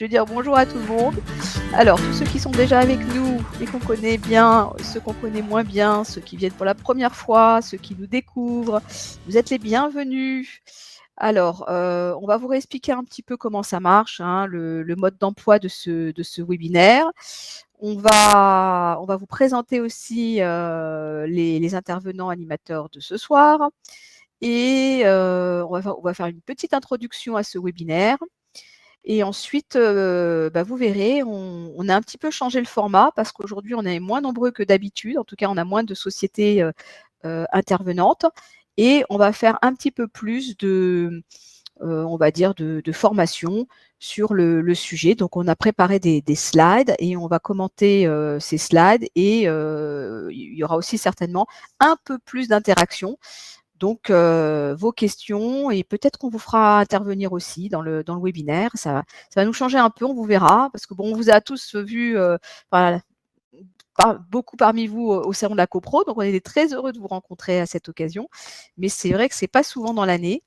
Je veux dire bonjour à tout le monde. Alors, tous ceux qui sont déjà avec nous et qu'on connaît bien, ceux qu'on connaît moins bien, ceux qui viennent pour la première fois, ceux qui nous découvrent, vous êtes les bienvenus. Alors, on va vous réexpliquer un petit peu comment ça marche, hein, le mode d'emploi de ce webinaire. On va vous présenter aussi les intervenants animateurs de ce soir et on va faire une petite introduction à ce webinaire. Et ensuite, vous verrez, on a un petit peu changé le format parce qu'aujourd'hui, on est moins nombreux que d'habitude. En tout cas, on a moins de sociétés intervenantes et on va faire un petit peu plus de, on va dire, de formation sur le sujet. Donc, on a préparé des slides et on va commenter ces slides et il y aura aussi certainement un peu plus d'interaction. Donc, vos questions et peut-être qu'on vous fera intervenir aussi dans le webinaire. Ça va nous changer un peu, on vous verra, parce que bon, on vous a tous vus, voilà, beaucoup parmi vous au salon de la CoPro, donc on est très heureux de vous rencontrer à cette occasion. Mais c'est vrai que c'est pas souvent dans l'année.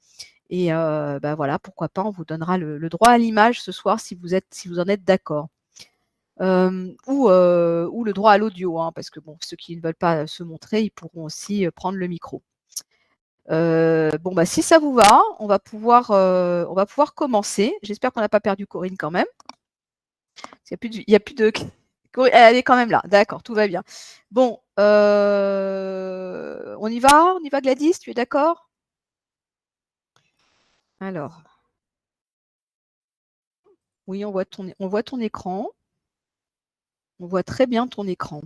Et voilà, pourquoi pas, on vous donnera le droit à l'image ce soir si vous en êtes d'accord. Ou le droit à l'audio, hein, parce que bon, ceux qui ne veulent pas se montrer, ils pourront aussi prendre le micro. Si ça vous va, on va pouvoir commencer. J'espère qu'on n'a pas perdu Corinne quand même. Il y a plus de elle est quand même là. D'accord, tout va bien. Bon, on y va Gladys, tu es d'accord? Alors, oui, on voit ton écran. On voit très bien ton écran.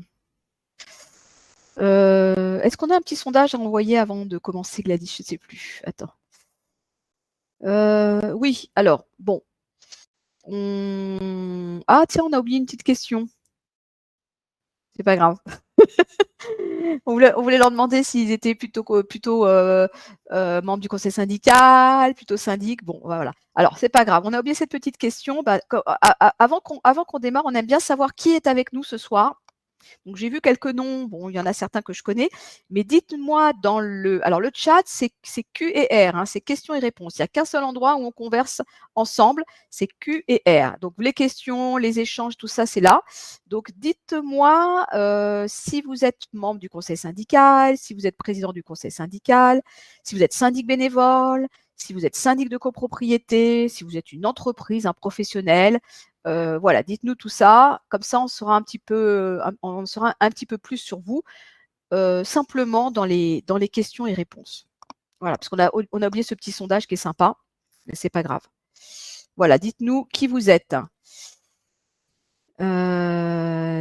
Est-ce qu'on a un petit sondage à envoyer avant de commencer, Gladys? Je ne sais plus. Attends. Oui, alors, bon. Ah tiens, on a oublié une petite question. C'est pas grave. On voulait leur demander s'ils étaient plutôt membres du conseil syndical, plutôt syndic. Bon, voilà. Alors, c'est pas grave. On a oublié cette petite question. Avant qu'on démarre, on aime bien savoir qui est avec nous ce soir. Donc, j'ai vu quelques noms. Bon, il y en a certains que je connais. Mais dites-moi dans le... Alors, le chat, c'est Q et R. Hein, c'est questions et réponses. Il n'y a qu'un seul endroit où on converse ensemble. C'est Q et R. Donc, les questions, les échanges, tout ça, c'est là. Donc, dites-moi si vous êtes membre du conseil syndical, si vous êtes président du conseil syndical, si vous êtes syndic bénévole, si vous êtes syndic de copropriété, si vous êtes une entreprise, un professionnel. Voilà, dites-nous tout ça. Comme ça, on saura un petit peu plus sur vous, simplement dans les questions et réponses. Voilà, parce qu'on a oublié ce petit sondage qui est sympa, mais c'est pas grave. Voilà, dites-nous qui vous êtes.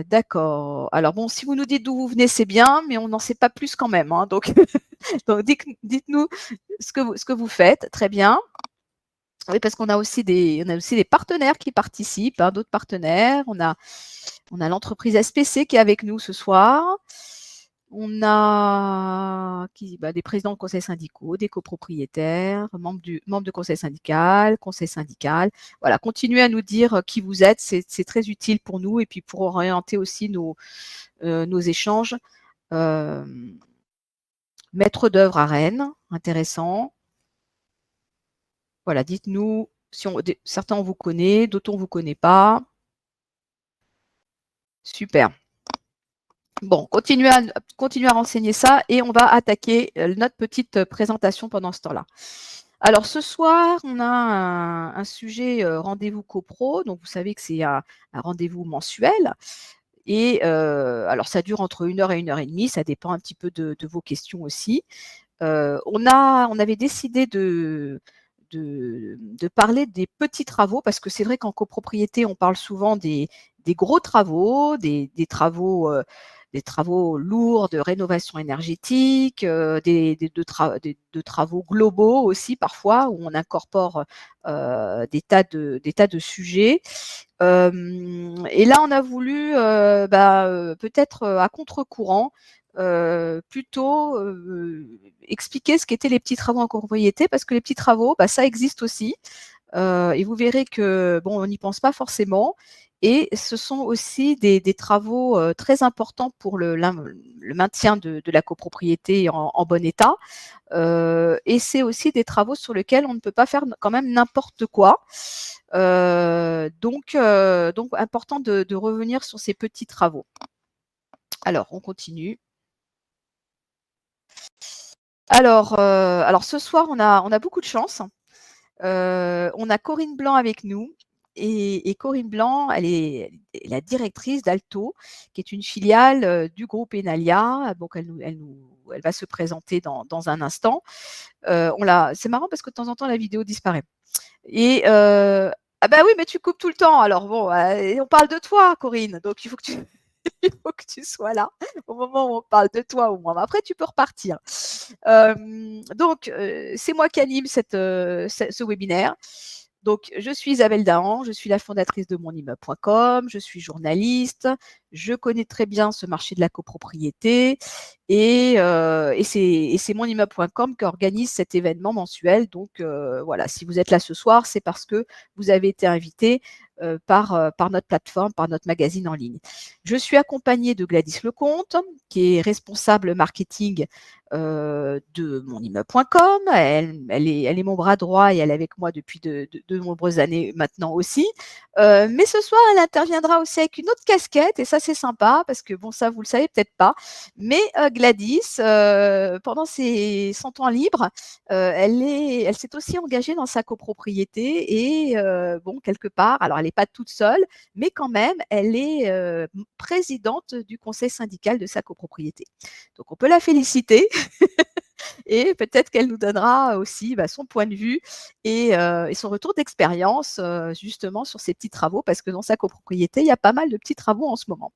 D'accord. Alors bon, si vous nous dites d'où vous venez, c'est bien, mais on n'en sait pas plus quand même. Hein, donc, dites-nous ce que vous faites. Très bien. Oui, parce qu'on a aussi des partenaires qui participent, hein, d'autres partenaires. On a l'entreprise SPC qui est avec nous ce soir. On a des présidents de conseils syndicaux, des copropriétaires, membres de conseil syndical. Voilà, continuez à nous dire qui vous êtes, c'est très utile pour nous et puis pour orienter aussi nos échanges. Maître d'œuvre à Rennes, intéressant. Voilà, dites-nous si certains on vous connaît, d'autres on ne vous connaît pas. Super. Bon, continuez à renseigner ça et on va attaquer notre petite présentation pendant ce temps-là. Alors, ce soir, on a un sujet rendez-vous copro. Donc, vous savez que c'est un rendez-vous mensuel. Et alors, ça dure entre 1 heure et 1 heure et demie. Ça dépend un petit peu de vos questions aussi. On avait décidé de parler des petits travaux parce que c'est vrai qu'en copropriété, on parle souvent des gros travaux, des travaux lourds de rénovation énergétique, de travaux globaux aussi parfois où on incorpore des tas de sujets. Et là, on a voulu peut-être à contre-courant plutôt expliquer ce qu'étaient les petits travaux en copropriété parce que les petits travaux, ça existe aussi. Et vous verrez que, bon, on n'y pense pas forcément et ce sont aussi des travaux, très importants pour le maintien de la copropriété en bon état. Et c'est aussi des travaux sur lesquels on ne peut pas faire quand même n'importe quoi. Donc important de revenir sur ces petits travaux. Alors, on continue. Alors ce soir, on a beaucoup de chance. On a Corinne Blanc avec nous et Corinne Blanc, elle est la directrice d'Alto, qui est une filiale, du groupe Enalia. Donc elle va se présenter dans un instant. C'est marrant parce que de temps en temps, la vidéo disparaît et ah bah oui, mais tu coupes tout le temps. Alors bon, on parle de toi, Corinne, donc il faut que tu il faut que tu sois là au moment où on parle de toi au moins. Mais après, tu peux repartir. Donc, c'est moi qui anime ce webinaire. Donc, je suis Isabelle Dahan, je suis la fondatrice de monimmeuble.com, je suis journaliste, je connais très bien ce marché de la copropriété et c'est monimmeuble.com qui organise cet événement mensuel. Donc, voilà, si vous êtes là ce soir, c'est parce que vous avez été invité par notre plateforme, par notre magazine en ligne. Je suis accompagnée de Gladys Lecomte, qui est responsable marketing de monimmeuble.com. Elle est mon bras droit et elle est avec moi depuis de nombreuses années maintenant aussi. Mais ce soir, elle interviendra aussi avec une autre casquette et ça, c'est sympa parce que, bon, ça, vous le savez peut-être pas. Mais Gladys, pendant son temps libre, elle s'est aussi engagée dans sa copropriété et bon, quelque part, alors elle n'est pas toute seule, mais quand même, elle est présidente du conseil syndical de sa copropriété. Donc, on peut la féliciter et peut-être qu'elle nous donnera aussi son point de vue et son retour d'expérience justement sur ces petits travaux, parce que dans sa copropriété, il y a pas mal de petits travaux en ce moment.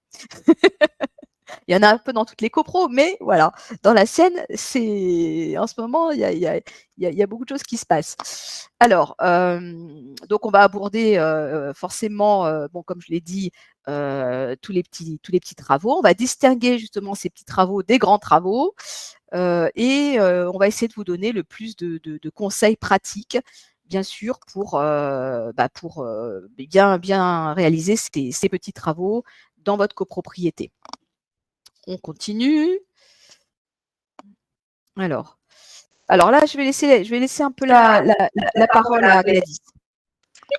Il y en a un peu dans toutes les copros, mais voilà, dans la sienne, en ce moment, il y a beaucoup de choses qui se passent. Alors, donc on va aborder forcément, bon, comme je l'ai dit, tous les petits travaux. On va distinguer justement ces petits travaux des grands travaux et on va essayer de vous donner le plus de conseils pratiques, bien sûr, pour bien réaliser ces petits travaux dans votre copropriété. On continue. Alors là, je vais laisser un peu la parole à Gladys.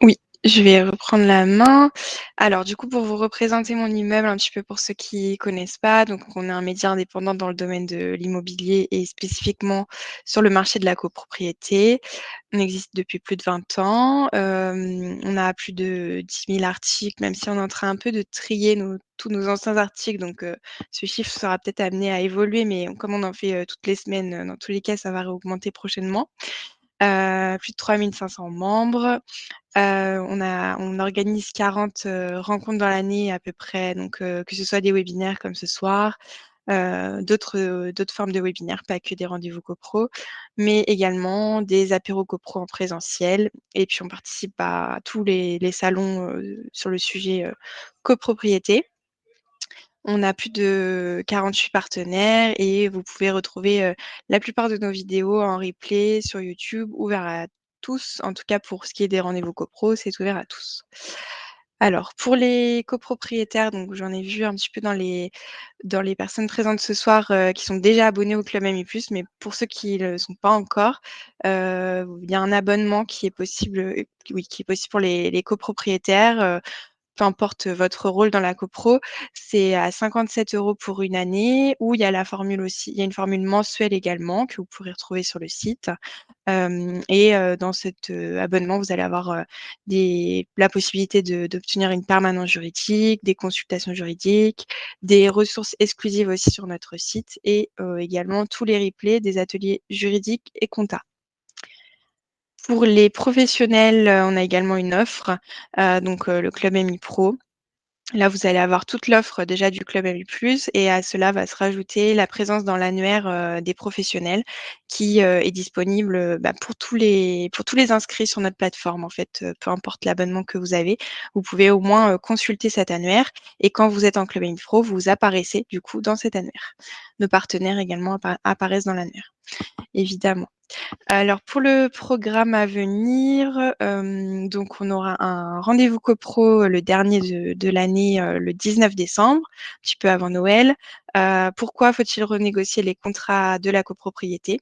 Oui, je vais reprendre la main. Alors du coup, pour vous représenter mon immeuble un petit peu pour ceux qui connaissent pas, donc on est un média indépendant dans le domaine de l'immobilier et spécifiquement sur le marché de la copropriété. On existe depuis plus de 20 ans. On a plus de 10 000 articles, même si on est en train un peu de trier tous nos anciens articles. Donc ce chiffre sera peut-être amené à évoluer, mais comme on en fait toutes les semaines, dans tous les cas, ça va réaugmenter prochainement. Plus de 3 500 membres. On organise 40 rencontres dans l'année à peu près, donc que ce soit des webinaires comme ce soir, d'autres formes de webinaires, pas que des rendez-vous copro, mais également des apéros copro en présentiel. Et puis on participe à tous les salons sur le sujet copropriété. On a plus de 48 partenaires et vous pouvez retrouver la plupart de nos vidéos en replay sur YouTube, ouvert à tous. En tout cas, pour ce qui est des rendez-vous copro, c'est ouvert à tous. Alors, pour les copropriétaires, donc j'en ai vu un petit peu dans les personnes présentes ce soir qui sont déjà abonnés au Club Ami+, mais pour ceux qui ne le sont pas encore, il y a un abonnement qui est possible, qui est possible pour les copropriétaires. Peu importe votre rôle dans la copro, c'est à 57 € pour une année, ou il y a la formule aussi, il y a une formule mensuelle également que vous pourrez retrouver sur le site. Dans cet abonnement, vous allez avoir la possibilité d'obtenir une permanence juridique, des consultations juridiques, des ressources exclusives aussi sur notre site et également tous les replays des ateliers juridiques et compta. Pour les professionnels, on a également une offre, le Club Ami Pro. Là, vous allez avoir toute l'offre déjà du Club Ami+, et à cela va se rajouter la présence dans l'annuaire des professionnels qui est disponible pour tous les inscrits sur notre plateforme. En fait, peu importe l'abonnement que vous avez, vous pouvez au moins consulter cet annuaire, et quand vous êtes en Club Ami Pro, vous apparaissez du coup dans cet annuaire. nos partenaires également apparaissent dans l'annuaire, évidemment. Alors pour le programme à venir, donc on aura un rendez-vous copro, le dernier de l'année, le 19 décembre, un petit peu avant Noël. Pourquoi faut-il renégocier les contrats de la copropriété?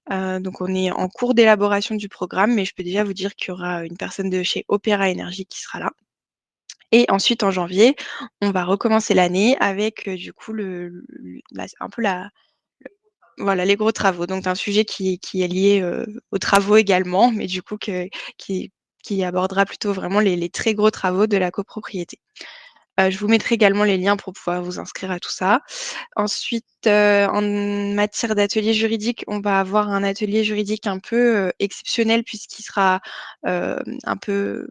Donc on est en cours d'élaboration du programme, mais je peux déjà vous dire qu'il y aura une personne de chez Opéra Énergie qui sera là. Et ensuite en janvier, on va recommencer l'année avec, du coup un peu voilà, les gros travaux. Donc un sujet qui est lié, aux travaux également, mais du coup qui abordera plutôt vraiment les très gros travaux de la copropriété. Je vous mettrai également les liens pour pouvoir vous inscrire à tout ça. Ensuite, en matière d'atelier juridique, on va avoir un atelier juridique un peu, exceptionnel puisqu'il sera, un peu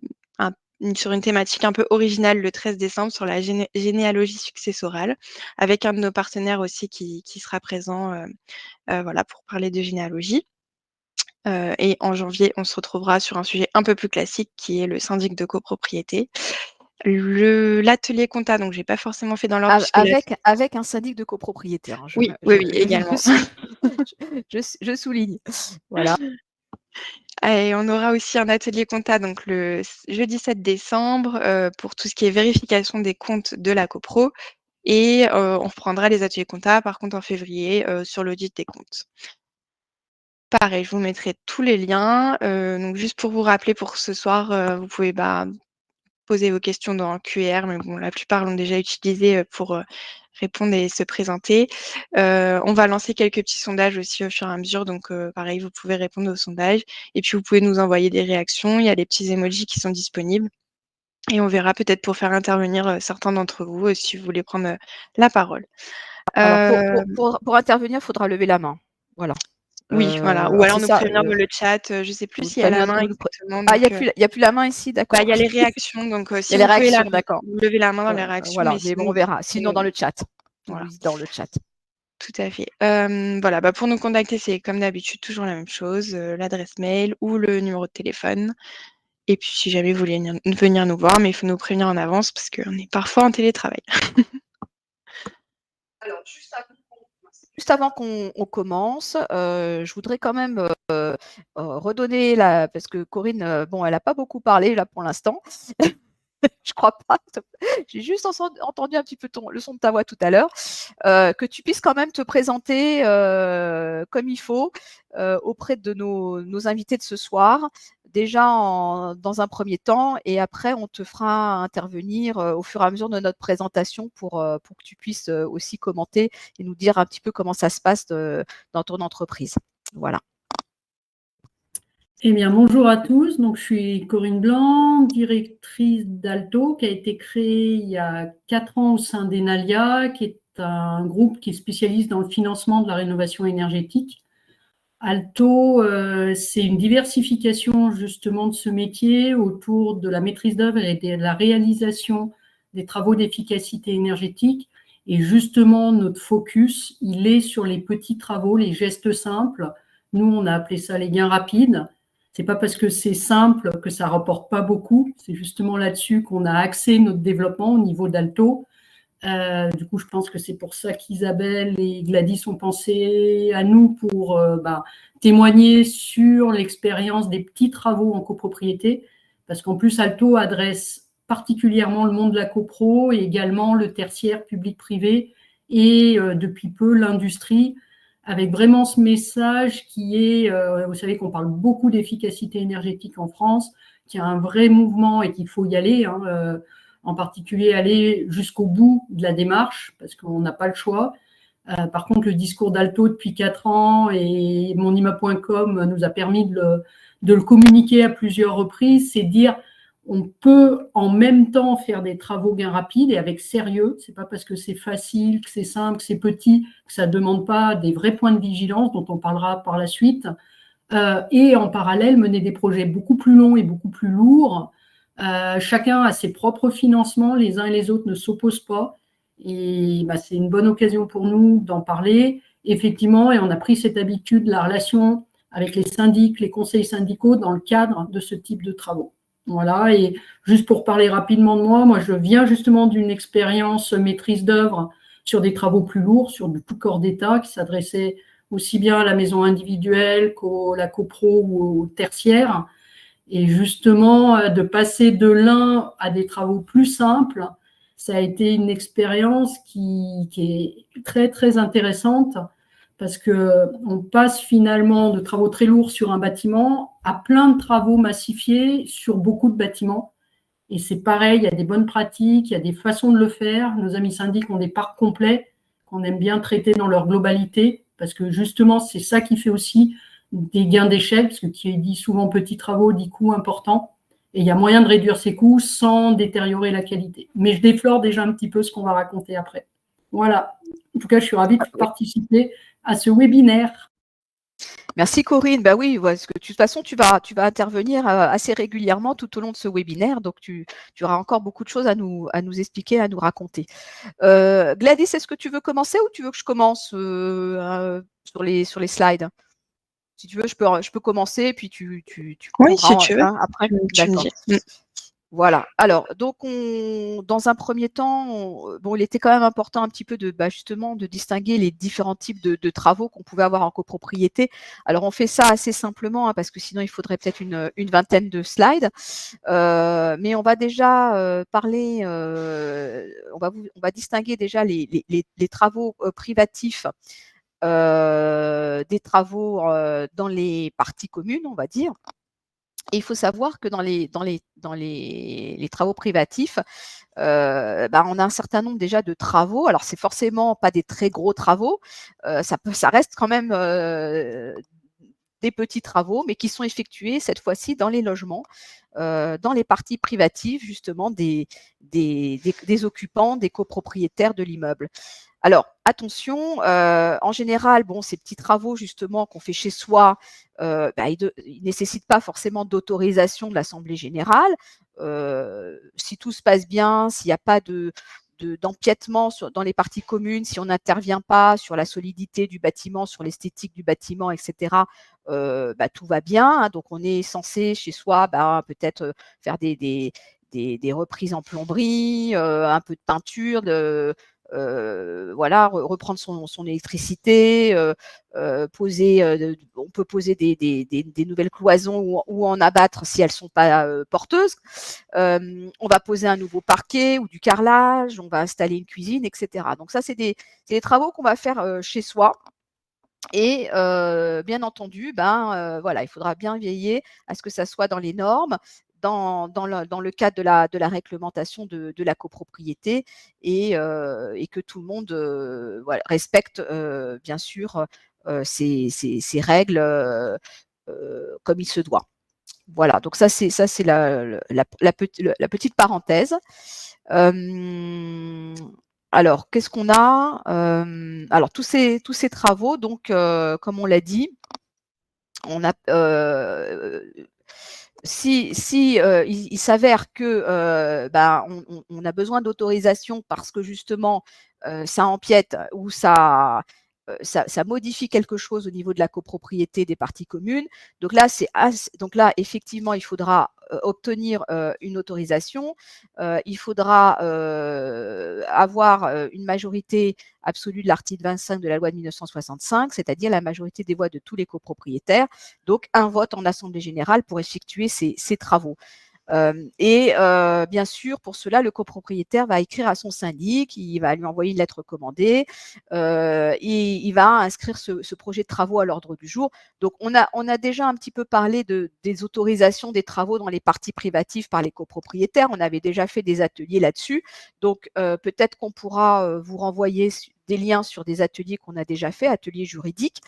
sur une thématique un peu originale le 13 décembre sur la généalogie successorale, avec un de nos partenaires aussi qui sera présent, voilà, pour parler de généalogie. Et en janvier, on se retrouvera sur un sujet un peu plus classique qui est le syndic de copropriété. L'atelier compta, donc j'ai pas forcément fait dans l'ordre puisque Avec un syndic de copropriété, hein, oui, également. je souligne. Voilà. Et on aura aussi un atelier compta donc le jeudi 7 décembre, pour tout ce qui est vérification des comptes de la copro et on reprendra les ateliers compta par contre en février, sur l'audit des comptes. Pareil, je vous mettrai tous les liens, donc juste pour vous rappeler pour ce soir, vous pouvez, poser vos questions dans QR, mais bon, la plupart l'ont déjà utilisé, pour, répondre et se présenter. On va lancer quelques petits sondages aussi au fur et à mesure, donc pareil, vous pouvez répondre aux sondages et puis vous pouvez nous envoyer des réactions. Il y a les petits emojis qui sont disponibles et on verra peut-être pour faire intervenir, certains d'entre vous, si vous voulez prendre, la parole. Alors Heu, pour intervenir, il faudra lever la main. Voilà. oui, voilà, ou Alors c'est alors nous ça, prévenir dans le chat, je sais plus vous s'il y a la prévenir main ou nous pré exactement, ah, donc il y a plus la main ici, d'accord. il y a les réactions, donc Il y a si les vous pouvez réactions, d'accord. lever la main dans les réactions, Voilà, mais mais bon, sinon on verra. Sinon dans le chat. voilà. Oui, dans le chat. Tout à fait. Voilà, pour nous contacter, c'est comme d'habitude toujours la même chose, l'adresse mail ou le numéro de téléphone. Et puis si jamais vous voulez venir nous voir, mais il faut nous prévenir en avance parce qu'on est parfois en télétravail. Alors juste avant qu'on commence, je voudrais quand même, redonner la parce que Corinne, bon, elle a pas beaucoup parlé là pour l'instant. Je crois pas. J'ai juste entendu un petit peu le son de ta voix tout à l'heure. Que tu puisses quand même te présenter comme il faut auprès de nos invités de ce soir, déjà dans un premier temps, et après on te fera intervenir au fur et à mesure de notre présentation pour que tu puisses aussi commenter et nous dire un petit peu comment ça se passe dans ton entreprise. Voilà. Eh bien, bonjour à tous. Donc, je suis Corinne Blanc, directrice d'Alto, qui a été créée il y a 4 ans au sein d'Enalia, qui est un groupe qui est spécialiste dans le financement de la rénovation énergétique. Alto, c'est une diversification justement de ce métier autour de la maîtrise d'œuvre et de la réalisation des travaux d'efficacité énergétique. Et justement, notre focus, il est sur les petits travaux, les gestes simples. Nous, on a appelé ça les gains rapides. C'est pas parce que c'est simple que ça rapporte pas beaucoup. C'est justement là-dessus qu'on a axé notre développement au niveau d'Alto. Du coup, je pense que c'est pour ça qu'Isabelle et Gladys ont pensé à nous pour témoigner sur l'expérience des petits travaux en copropriété, parce qu'en plus, Alto adresse particulièrement le monde de la copro et également le tertiaire public-privé et depuis peu l'industrie, avec vraiment ce message qui est, vous savez qu'on parle beaucoup d'efficacité énergétique en France, qu'il y a un vrai mouvement et qu'il faut y aller, en particulier aller jusqu'au bout de la démarche, parce qu'on n'a pas le choix. Par contre, le discours d'Alto depuis 4 ans et monima.com nous a permis de le communiquer à plusieurs reprises, c'est dire on peut en même temps faire des travaux gains rapides et avec sérieux. C'est pas parce que c'est facile, que c'est simple, que c'est petit, que ça ne demande pas des vrais points de vigilance dont on parlera par la suite. Et en parallèle, mener des projets beaucoup plus longs et beaucoup plus lourds. Chacun a ses propres financements, les uns et les autres ne s'opposent pas. Et c'est une bonne occasion pour nous d'en parler. Effectivement, et on a pris cette habitude, la relation avec les syndics, les conseils syndicaux dans le cadre de ce type de travaux. Voilà, et juste pour parler rapidement de moi, je viens justement d'une expérience maîtrise d'œuvre sur des travaux plus lourds, sur du tout corps d'État, qui s'adressait aussi bien à la maison individuelle qu'à la copro ou au tertiaire. Et justement, de passer de l'un à des travaux plus simples, ça a été une expérience qui est très, très intéressante parce qu'on passe finalement de travaux très lourds sur un bâtiment à plein de travaux massifiés sur beaucoup de bâtiments. Et c'est pareil, il y a des bonnes pratiques, il y a des façons de le faire. Nos amis syndics ont des parcs complets qu'on aime bien traiter dans leur globalité parce que justement, c'est ça qui fait aussi des gains d'échelle, parce que qui dit souvent petits travaux dit coûts importants. Et il y a moyen de réduire ces coûts sans détériorer la qualité. Mais je déflore déjà un petit peu ce qu'on va raconter après. Voilà. En tout cas, je suis ravie de participer à ce webinaire. Merci Corinne. Bah oui, parce que de toute façon, tu vas intervenir assez régulièrement tout au long de ce webinaire, donc tu auras encore beaucoup de choses à nous expliquer, à nous raconter. Gladys, est-ce que tu veux commencer ou tu veux que je commence sur les slides? Si tu veux, je peux commencer, puis tu Oui, prendras si tu veux. après. Tu me D'accord. dis. Voilà. Alors, donc, dans un premier temps, bon, il était quand même important un petit peu de, justement, de distinguer les différents types de travaux qu'on pouvait avoir en copropriété. Alors, on fait ça assez simplement, hein, parce que sinon, il faudrait peut-être une vingtaine de slides. Mais on va déjà parler, on va distinguer déjà les travaux privatifs des travaux dans les parties communes, on va dire. Et il faut savoir que dans les travaux privatifs, on a un certain nombre déjà de travaux. Alors, c'est forcément pas des très gros travaux. Ça reste quand même des petits travaux, mais qui sont effectués cette fois-ci dans les logements, dans les parties privatives, justement, des occupants, des copropriétaires de l'immeuble. Alors, attention, en général, bon, ces petits travaux justement qu'on fait chez soi, ils ne nécessitent pas forcément d'autorisation de l'assemblée générale. Si tout se passe bien, s'il n'y a pas d'empiètement dans les parties communes, si on n'intervient pas sur la solidité du bâtiment, sur l'esthétique du bâtiment, etc., tout va bien. Hein. Donc, on est censé chez soi peut-être faire des reprises en plomberie, un peu de peinture, voilà, reprendre son électricité, on peut poser des nouvelles cloisons ou en abattre si elles ne sont pas porteuses. On va poser un nouveau parquet ou du carrelage, on va installer une cuisine, etc. Donc ça, c'est des travaux qu'on va faire chez soi. Et bien entendu, voilà, il faudra bien veiller à ce que ça soit dans les normes, dans le cadre de la réglementation de la copropriété et que tout le monde voilà, respecte bien sûr ces règles comme il se doit. Voilà, donc ça c'est la petite parenthèse. Alors, qu'est-ce qu'on a alors, tous ces travaux, donc, comme on l'a dit, on a, si il s'avère que on a besoin d'autorisation parce que justement ça empiète ou ça modifie quelque chose au niveau de la copropriété des parties communes. Donc là, effectivement, il faudra obtenir une autorisation. Il faudra avoir une majorité absolue de l'article 25 de la loi de 1965, c'est-à-dire la majorité des voix de tous les copropriétaires. Donc, un vote en assemblée générale pour effectuer ces travaux. Bien sûr, pour cela, le copropriétaire va écrire à son syndic, il va lui envoyer une lettre recommandée, et il va inscrire ce projet de travaux à l'ordre du jour. Donc, on a déjà un petit peu parlé des autorisations des travaux dans les parties privatives par les copropriétaires. On avait déjà fait des ateliers là-dessus. Donc, peut-être qu'on pourra vous renvoyer des liens sur des ateliers qu'on a déjà fait, ateliers juridiques,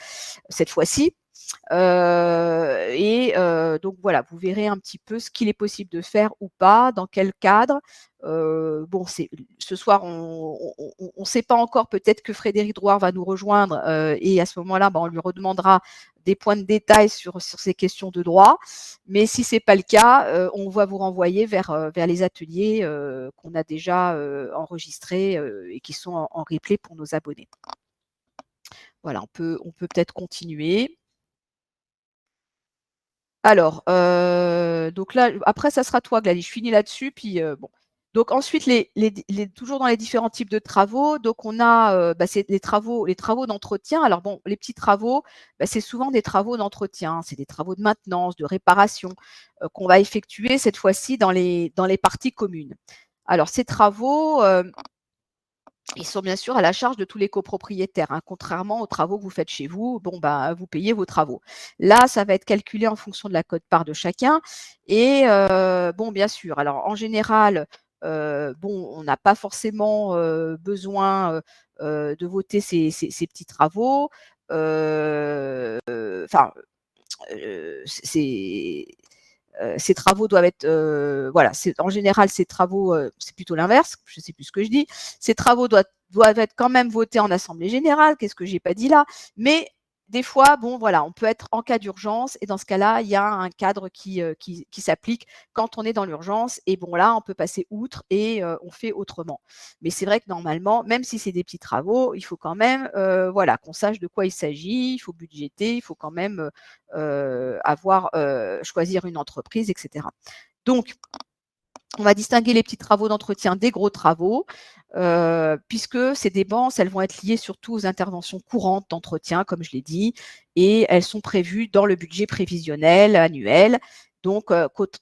cette fois-ci. Donc voilà, vous verrez un petit peu ce qu'il est possible de faire ou pas, dans quel cadre. Bon, ce soir, on ne sait pas encore, peut-être que Frédéric Drouard va nous rejoindre et à ce moment-là, on lui redemandera des points de détail sur ces questions de droit. Mais si ce n'est pas le cas, on va vous renvoyer vers les ateliers qu'on a déjà enregistrés et qui sont en replay pour nos abonnés. Voilà, on peut peut-être continuer. Alors, donc là, après, ça sera toi, Gladys. Je finis là-dessus, puis bon. Donc ensuite, toujours dans les différents types de travaux, donc on a c'est les travaux d'entretien. Alors bon, les petits travaux, c'est souvent des travaux d'entretien, c'est des travaux de maintenance, de réparation qu'on va effectuer cette fois-ci dans les parties communes. Alors ces travaux, ils sont bien sûr à la charge de tous les copropriétaires, hein, contrairement aux travaux que vous faites chez vous. Bon, vous payez vos travaux. Là, ça va être calculé en fonction de la quote-part de chacun. Et bon, bien sûr, alors en général, on n'a pas forcément besoin de voter ces petits travaux. Enfin, ces travaux doivent être, voilà, en général, ces travaux, c'est plutôt l'inverse, je ne sais plus ce que je dis. Ces travaux doivent être quand même votés en assemblée générale, qu'est-ce que j'ai pas dit là? Mais des fois, bon, voilà, on peut être en cas d'urgence et dans ce cas-là, il y a un cadre qui s'applique quand on est dans l'urgence et bon, là, on peut passer outre et on fait autrement. Mais c'est vrai que normalement, même si c'est des petits travaux, il faut quand même, voilà, qu'on sache de quoi il s'agit, il faut budgéter, il faut quand même choisir une entreprise, etc. Donc, on va distinguer les petits travaux d'entretien des gros travaux, puisque ces dépenses, elles vont être liées surtout aux interventions courantes d'entretien, comme je l'ai dit, et elles sont prévues dans le budget prévisionnel annuel. Donc,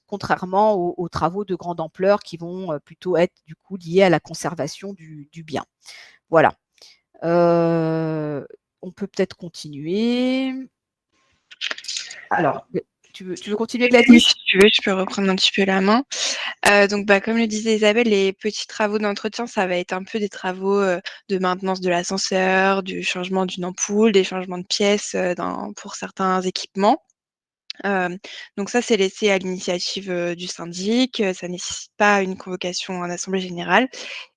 contrairement aux travaux de grande ampleur qui vont plutôt être du coup liés à la conservation du bien. Voilà. On peut peut-être continuer. Alors, tu veux continuer, Oui, Gladys? si tu veux, je peux reprendre un petit peu la main. Donc, comme le disait Isabelle, les petits travaux d'entretien, ça va être un peu des travaux de maintenance de l'ascenseur, du changement d'une ampoule, des changements de pièces pour certains équipements. Donc ça, c'est laissé à l'initiative du syndic. Ça ne nécessite pas une convocation en assemblée générale.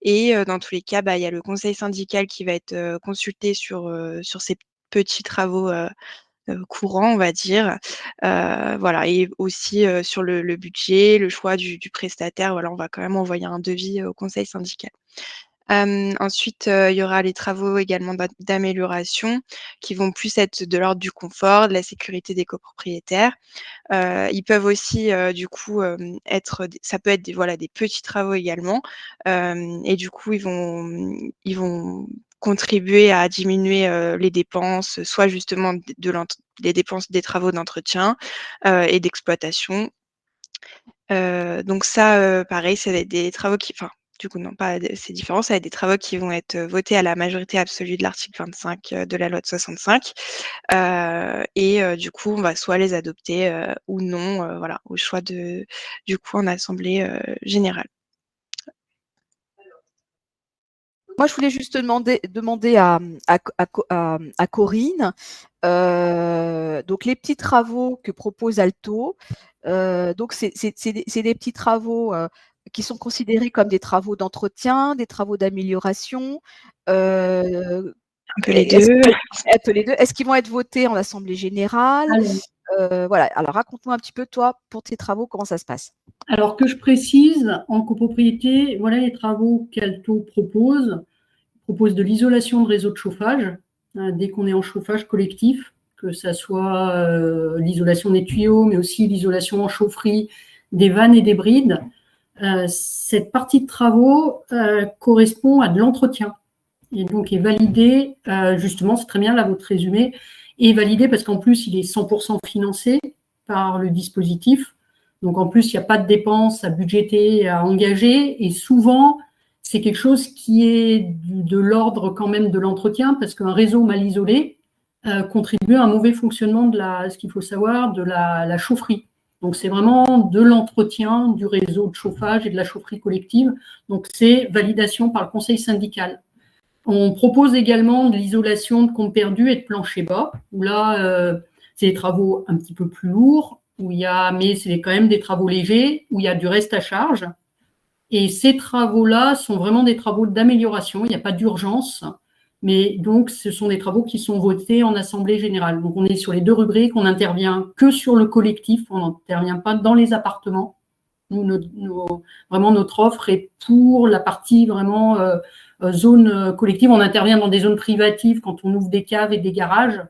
Et dans tous les cas, il y a le conseil syndical qui va être consulté sur ces petits travaux courant, on va dire. Voilà, et aussi sur le budget, le choix du prestataire. Voilà, on va quand même envoyer un devis au conseil syndical. Ensuite, il y aura les travaux également d'amélioration qui vont plus être de l'ordre du confort, de la sécurité des copropriétaires. Ils peuvent aussi, du coup, ça peut être des petits travaux également. Et du coup, ils vont contribuer à diminuer les dépenses, soit justement les dépenses des travaux d'entretien et d'exploitation. Donc ça, pareil, c'est des travaux du coup, non, pas c'est différent. Ça va être des travaux qui vont être votés à la majorité absolue de l'article 25 de la loi de 65. Et du coup, on va soit les adopter ou non, voilà, au choix du coup en assemblée générale. Moi, je voulais juste demander à Corinne, donc les petits travaux que propose Alto, donc c'est des petits travaux qui sont considérés comme des travaux d'entretien, des travaux d'amélioration. Un peu les deux. Un peu les deux. Est-ce qu'ils vont être votés en assemblée générale? Voilà. Alors raconte-moi un petit peu, toi, pour tes travaux, comment ça se passe? Alors que je précise, en copropriété, voilà les travaux qu'Alto propose de l'isolation de réseaux de chauffage, dès qu'on est en chauffage collectif, que ça soit l'isolation des tuyaux, mais aussi l'isolation en chaufferie des vannes et des brides. Cette partie de travaux correspond à de l'entretien et donc est validée, justement, c'est très bien là votre résumé, est validé parce qu'en plus il est 100% financé par le dispositif. Donc en plus il n'y a pas de dépenses à budgéter, à engager, et souvent c'est quelque chose qui est de l'ordre quand même de l'entretien, parce qu'un réseau mal isolé contribue à un mauvais fonctionnement ce qu'il faut savoir, de la chaufferie. Donc c'est vraiment de l'entretien du réseau de chauffage et de la chaufferie collective. Donc c'est validation par le conseil syndical. On propose également de l'isolation de compte perdu et de plancher bas, où là, c'est des travaux un petit peu plus lourds, mais c'est quand même des travaux légers, où il y a du reste à charge. Et ces travaux-là sont vraiment des travaux d'amélioration, il n'y a pas d'urgence, mais donc ce sont des travaux qui sont votés en assemblée générale. Donc on est sur les deux rubriques, on n'intervient que sur le collectif, on n'intervient pas dans les appartements. Vraiment notre offre est pour la partie vraiment zone collective. On intervient dans des zones privatives quand on ouvre des caves et des garages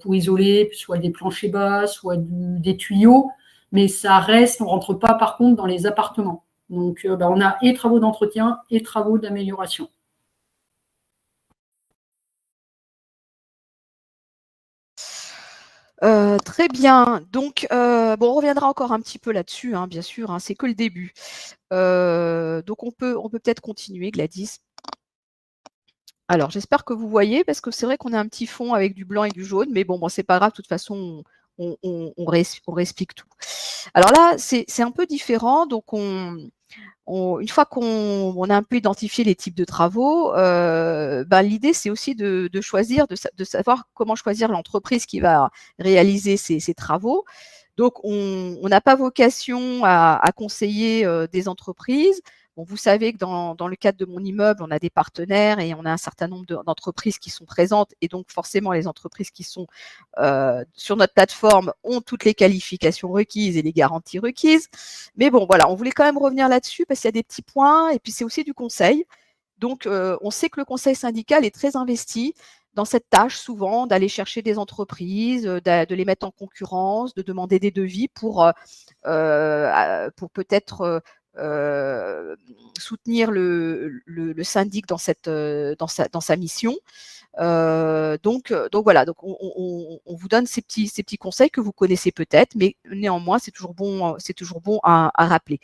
pour isoler soit des planchers bas, soit des tuyaux, mais ça reste, on ne rentre pas par contre dans les appartements. Donc, on a et travaux d'entretien et travaux d'amélioration. Très bien. Donc, bon, on reviendra encore un petit peu là-dessus, hein, bien sûr, hein, c'est que le début. Donc on peut peut-être continuer, Gladys. Alors, j'espère que vous voyez, parce que c'est vrai qu'on a un petit fond avec du blanc et du jaune, mais bon, c'est pas grave, de toute façon, on réexplique tout. Alors là, c'est un peu différent, donc une fois qu'on a un peu identifié les types de travaux, l'idée c'est aussi de choisir, de savoir comment choisir l'entreprise qui va réaliser ces travaux. Donc on n'a pas vocation à conseiller des entreprises. Bon, vous savez que dans le cadre de mon immeuble, on a des partenaires et on a un certain nombre d'entreprises qui sont présentes, et donc forcément les entreprises qui sont sur notre plateforme ont toutes les qualifications requises et les garanties requises. Mais bon, voilà, on voulait quand même revenir là-dessus parce qu'il y a des petits points, et puis c'est aussi du conseil. Donc, on sait que le conseil syndical est très investi dans cette tâche, souvent, d'aller chercher des entreprises, de les mettre en concurrence, de demander des devis pour peut-être soutenir le syndic dans sa mission. Donc voilà, donc on vous donne ces petits conseils que vous connaissez peut-être, mais néanmoins c'est toujours bon à rappeler.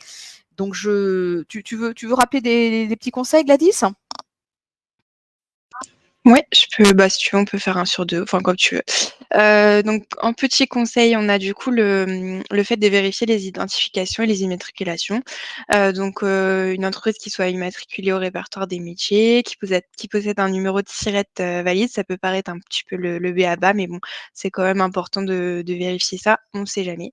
Donc tu veux rappeler des petits conseils, Gladys? Ouais, je peux, si tu veux, on peut faire 1 sur 2, enfin comme tu veux. Donc en petit conseil, on a du coup le fait de vérifier les identifications et les immatriculations. Une entreprise qui soit immatriculée au répertoire des métiers, qui possède un numéro de SIRET valide, ça peut paraître un petit peu le b.a.-ba, mais bon, c'est quand même important de vérifier ça, on ne sait jamais.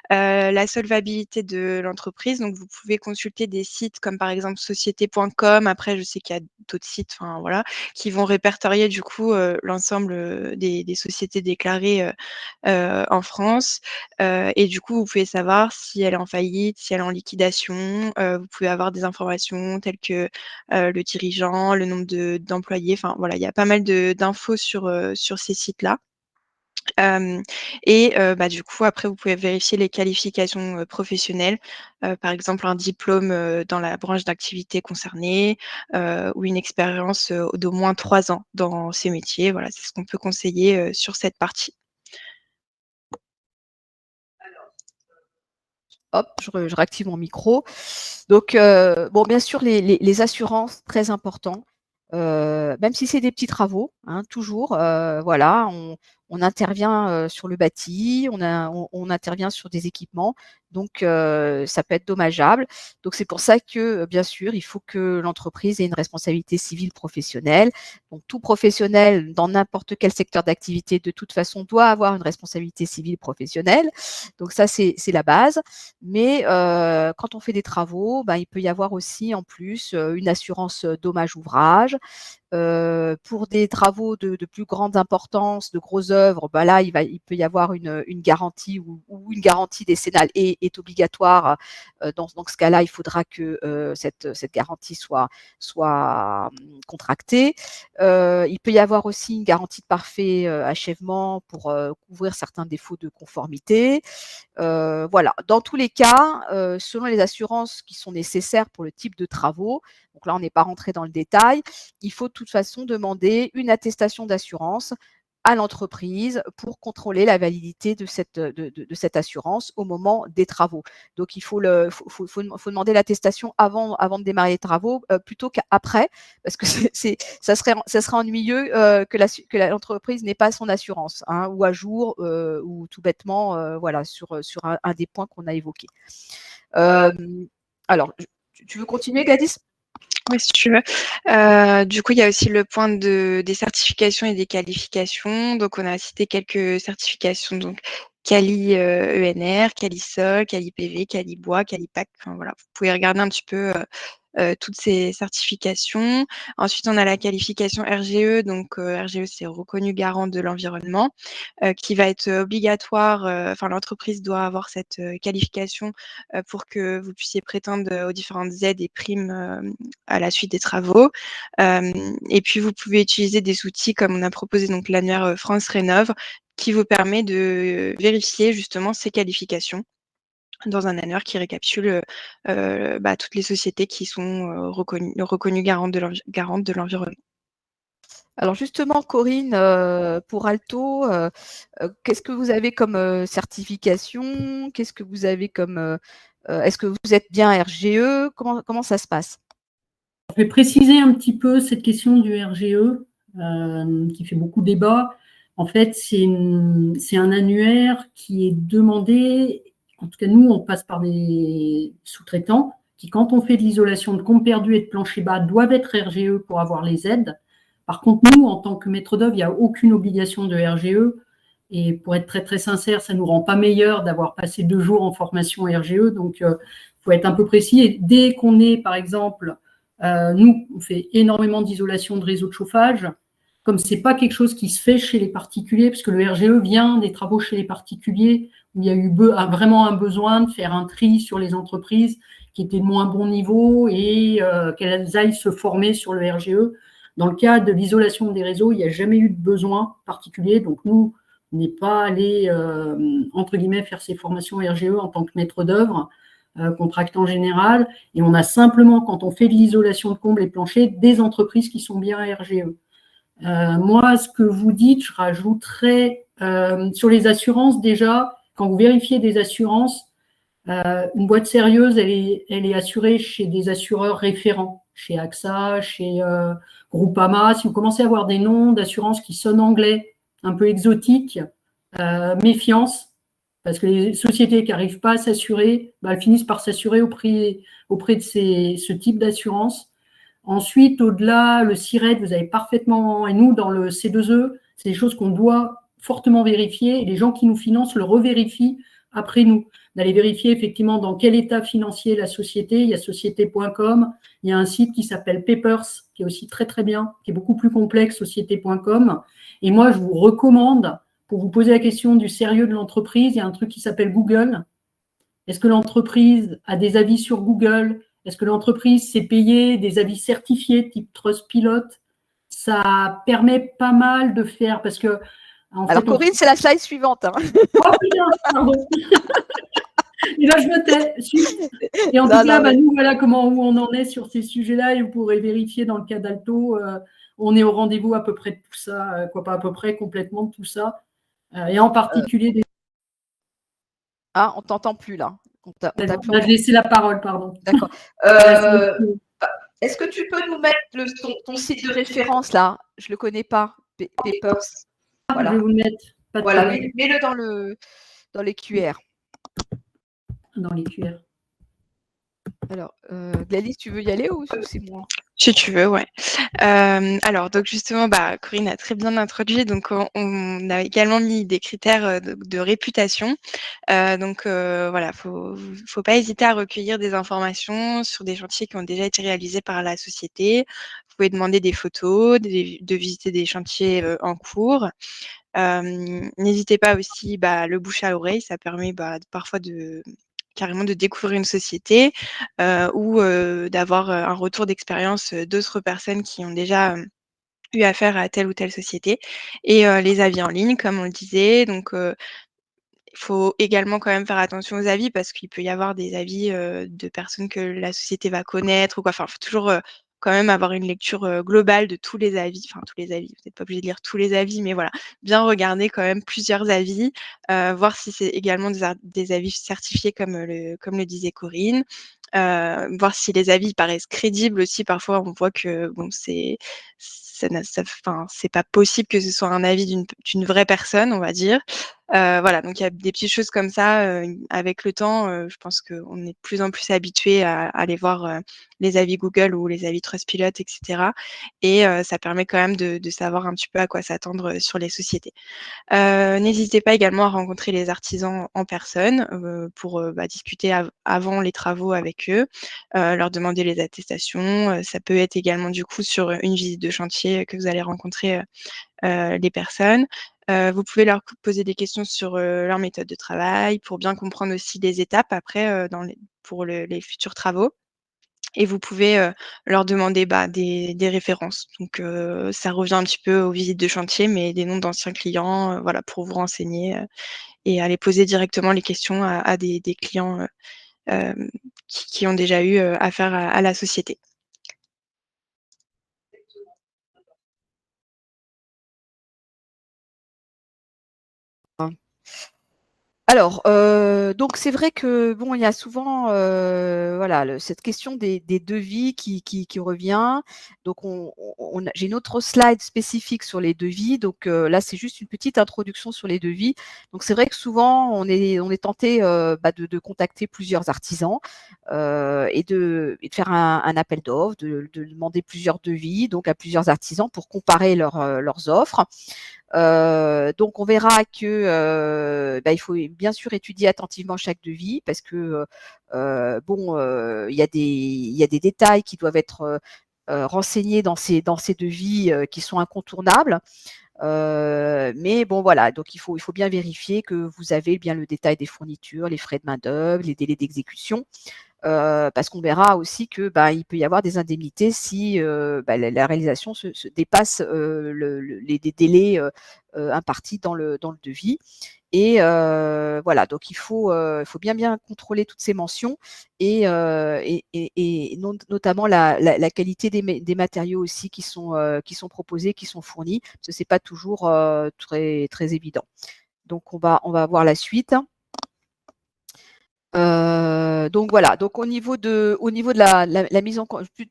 La solvabilité de l'entreprise, donc vous pouvez consulter des sites comme par exemple société.com. Après, je sais qu'il y a d'autres sites, enfin voilà, qui vont répertorier du coup l'ensemble des sociétés déclarées en France. Et du coup, vous pouvez savoir si elle est en faillite, si elle est en liquidation. Vous pouvez avoir des informations telles que le dirigeant, le nombre d'employés. Enfin voilà, il y a pas mal d'infos sur ces sites-là. Du coup, après, vous pouvez vérifier les qualifications professionnelles, par exemple un diplôme dans la branche d'activité concernée, ou une expérience d'au moins 3 ans dans ces métiers. Voilà, c'est ce qu'on peut conseiller sur cette partie. Hop, je réactive mon micro. Donc, bon, bien sûr, les assurances, très important. Même si c'est des petits travaux, hein, toujours, voilà, on intervient sur le bâti, on intervient sur des équipements, donc ça peut être dommageable. Donc c'est pour ça que, bien sûr, il faut que l'entreprise ait une responsabilité civile professionnelle. Donc tout professionnel dans n'importe quel secteur d'activité, de toute façon, doit avoir une responsabilité civile professionnelle. Donc ça, c'est la base. Mais quand on fait des travaux, il peut y avoir aussi en plus une assurance dommage ouvrage. Pour des travaux de plus grande importance, de grosses œuvres, là, il peut y avoir une garantie, ou une garantie décennale est obligatoire. Dans ce cas-là, il faudra que cette garantie soit contractée. Il peut y avoir aussi une garantie de parfait achèvement pour couvrir certains défauts de conformité. Voilà. Dans tous les cas, selon les assurances qui sont nécessaires pour le type de travaux, donc là, on n'est pas rentré dans le détail, il faut de toute façon demander une attestation d'assurance à l'entreprise pour contrôler la validité de cette assurance au moment des travaux. Donc, il faut demander l'attestation avant de démarrer les travaux plutôt qu'après, parce que ça serait ennuyeux que l'entreprise n'ait pas son assurance, hein, ou à jour, ou tout bêtement, voilà, sur un des points qu'on a évoqués. Alors, tu veux continuer, Gladys? Oui, si tu veux. Du coup, il y a aussi le point des certifications et des qualifications. Donc, on a cité quelques certifications, donc Quali ENR, Quali Sol, Quali PV, Quali Bois, Quali PAC. Enfin, voilà, vous pouvez regarder un petit peu toutes ces certifications. Ensuite, on a la qualification RGE. Donc, RGE, c'est reconnu garant de l'environnement, qui va être obligatoire. Enfin, l'entreprise doit avoir cette qualification pour que vous puissiez prétendre aux différentes aides et primes à la suite des travaux. Et puis, vous pouvez utiliser des outils comme on a proposé, donc l'annuaire France Rénov', qui vous permet de vérifier justement ces qualifications. dans un annuaire qui récapitule toutes les sociétés qui sont reconnues garantes de l'environnement. Alors justement, Corinne, pour Alto, qu'est-ce que vous avez comme certification? Qu'est-ce que vous avez comme est-ce que vous êtes bien RGE? Comment ça se passe? Je vais préciser un petit peu cette question du RGE qui fait beaucoup débat. En fait, c'est un annuaire qui est demandé, en tout cas nous, on passe par des sous-traitants qui, quand on fait de l'isolation de compte perdu et de plancher bas, doivent être RGE pour avoir les aides. Par contre, nous, en tant que maître d'œuvre, il n'y a aucune obligation de RGE. Et pour être très, très sincère, ça ne nous rend pas meilleur d'avoir passé 2 jours en formation RGE. Donc, il faut être un peu précis. Et dès qu'on est, par exemple, nous, on fait énormément d'isolation de réseaux de chauffage. Comme ce n'est pas quelque chose qui se fait chez les particuliers, parce que le RGE vient des travaux chez les particuliers, où il y a eu vraiment un besoin de faire un tri sur les entreprises qui étaient de moins bon niveau et qu'elles aillent se former sur le RGE. Dans le cas de l'isolation des réseaux, il n'y a jamais eu de besoin particulier. Donc, nous, on n'est pas allé, entre guillemets, faire ces formations RGE en tant que maître d'œuvre, contractant général. Et on a simplement, quand on fait de l'isolation de combles et planchers, des entreprises qui sont bien RGE. Moi, ce que vous dites, je rajouterais sur les assurances déjà, quand vous vérifiez des assurances, une boîte sérieuse, elle est assurée chez des assureurs référents, chez AXA, chez Groupama. Si vous commencez à avoir des noms d'assurances qui sonnent anglais, un peu exotiques, méfiance, parce que les sociétés qui n'arrivent pas à s'assurer, elles finissent par s'assurer auprès de ce type d'assurance. Ensuite, au-delà, le SIRET, vous avez parfaitement, et nous, dans le C2E, c'est des choses qu'on doit fortement vérifier, et les gens qui nous financent le revérifient après nous. D'aller vérifier effectivement dans quel état financier la société. Il y a société.com, il y a un site qui s'appelle Papers, qui est aussi très très bien, qui est beaucoup plus complexe, société.com. Et moi, je vous recommande, pour vous poser la question du sérieux de l'entreprise, il y a un truc qui s'appelle Google. Est-ce que l'entreprise a des avis sur Google? Est-ce que l'entreprise s'est payée des avis certifiés type Trustpilot? Ça permet pas mal de faire parce que. Alors, Corinne, c'est la slide suivante. Hein. Oh putain, pardon. Et là, je me tais. Et en tout cas, nous, voilà où on en est sur ces sujets-là et vous pourrez vérifier dans le cas d'Alto. On est au rendez-vous à peu près de tout ça, pas à peu près, complètement de tout ça. Et en particulier des. Ah, on t'entend plus là. Je laissé la parole, pardon. D'accord. Est-ce que tu peux nous mettre ton site de référence là? Je ne le connais pas. Papers. Voilà. Je vais vous le mettre. Voilà, mets-le dans les QR. Dans les QR. Alors, Gladys, tu veux y aller ou c'est moi? Si tu veux, ouais. Alors, donc justement, Corinne a très bien introduit. Donc, on a également mis des critères de réputation. Voilà, faut pas hésiter à recueillir des informations sur des chantiers qui ont déjà été réalisés par la société. Vous pouvez demander des photos, de visiter des chantiers en cours. N'hésitez pas aussi, le bouche à oreille, ça permet parfois carrément de découvrir une société ou d'avoir un retour d'expérience d'autres personnes qui ont déjà eu affaire à telle ou telle société. Et les avis en ligne, comme on le disait, donc il faut également quand même faire attention aux avis parce qu'il peut y avoir des avis de personnes que la société va connaître ou quoi. Enfin, il faut toujours quand même avoir une lecture globale de tous les avis. Enfin, tous les avis, vous n'êtes pas obligé de lire tous les avis, mais voilà, bien regarder quand même plusieurs avis, voir si c'est également des avis certifiés comme le disait Corinne. Voir si les avis paraissent crédibles aussi. Parfois, on voit que bon, c'est pas possible que ce soit un avis d'une vraie personne, on va dire. Voilà, donc il y a des petites choses comme ça. Avec le temps, je pense qu'on est de plus en plus habitué à aller voir les avis Google ou les avis Trustpilot, etc. Et ça permet quand même de savoir un petit peu à quoi s'attendre sur les sociétés. N'hésitez pas également à rencontrer les artisans en personne pour discuter avant les travaux avec eux, leur demander les attestations. Ça peut être également du coup sur une visite de chantier que vous allez rencontrer les personnes. Vous pouvez leur poser des questions sur leur méthode de travail pour bien comprendre aussi les étapes après pour les futurs travaux. Et vous pouvez leur demander des références. Donc, ça revient un petit peu aux visites de chantier, mais des noms d'anciens clients, voilà, pour vous renseigner et aller poser directement les questions à des clients qui ont déjà eu affaire à la société. Alors, donc c'est vrai que bon, il y a souvent, voilà, cette question des devis qui revient. Donc j'ai une autre slide spécifique sur les devis. Donc là, c'est juste une petite introduction sur les devis. Donc c'est vrai que souvent, on est tenté de contacter plusieurs artisans et de faire un appel d'offres, de demander plusieurs devis, donc à plusieurs artisans pour comparer leurs offres. Donc on verra que il faut bien sûr étudier attentivement chaque devis parce que il y a des détails qui doivent être renseignés dans ces devis qui sont incontournables. Mais bon voilà, donc il faut bien vérifier que vous avez bien le détail des fournitures, les frais de main-d'œuvre, les délais d'exécution. Parce qu'on verra aussi que il peut y avoir des indemnités si la réalisation se dépasse les délais impartis dans le devis. Et voilà, donc il faut bien contrôler toutes ces mentions et notamment la qualité des matériaux aussi qui sont proposés, qui sont fournis, parce que c'est pas toujours très très évident. Donc on va voir la suite. Donc voilà, donc au niveau de la mise en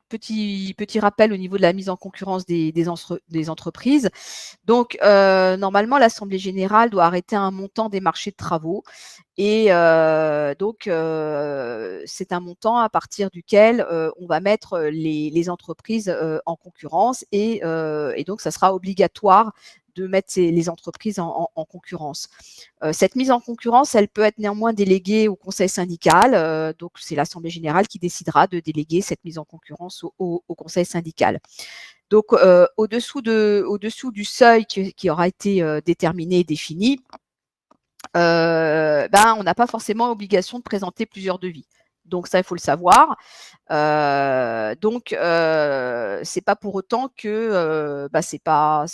petit rappel au niveau de la mise en concurrence des entreprises. Donc normalement, l'assemblée générale doit arrêter un montant des marchés de travaux et c'est un montant à partir duquel on va mettre les entreprises en concurrence et donc ça sera obligatoire de mettre les entreprises en concurrence. Cette mise en concurrence, elle peut être néanmoins déléguée au conseil syndical. Donc, c'est l'assemblée générale qui décidera de déléguer cette mise en concurrence au conseil syndical. Donc, au-dessous du seuil qui aura été déterminé et défini, on n'a pas forcément obligation de présenter plusieurs devis. Donc ça, il faut le savoir. Donc c'est pas pour autant que c'est pas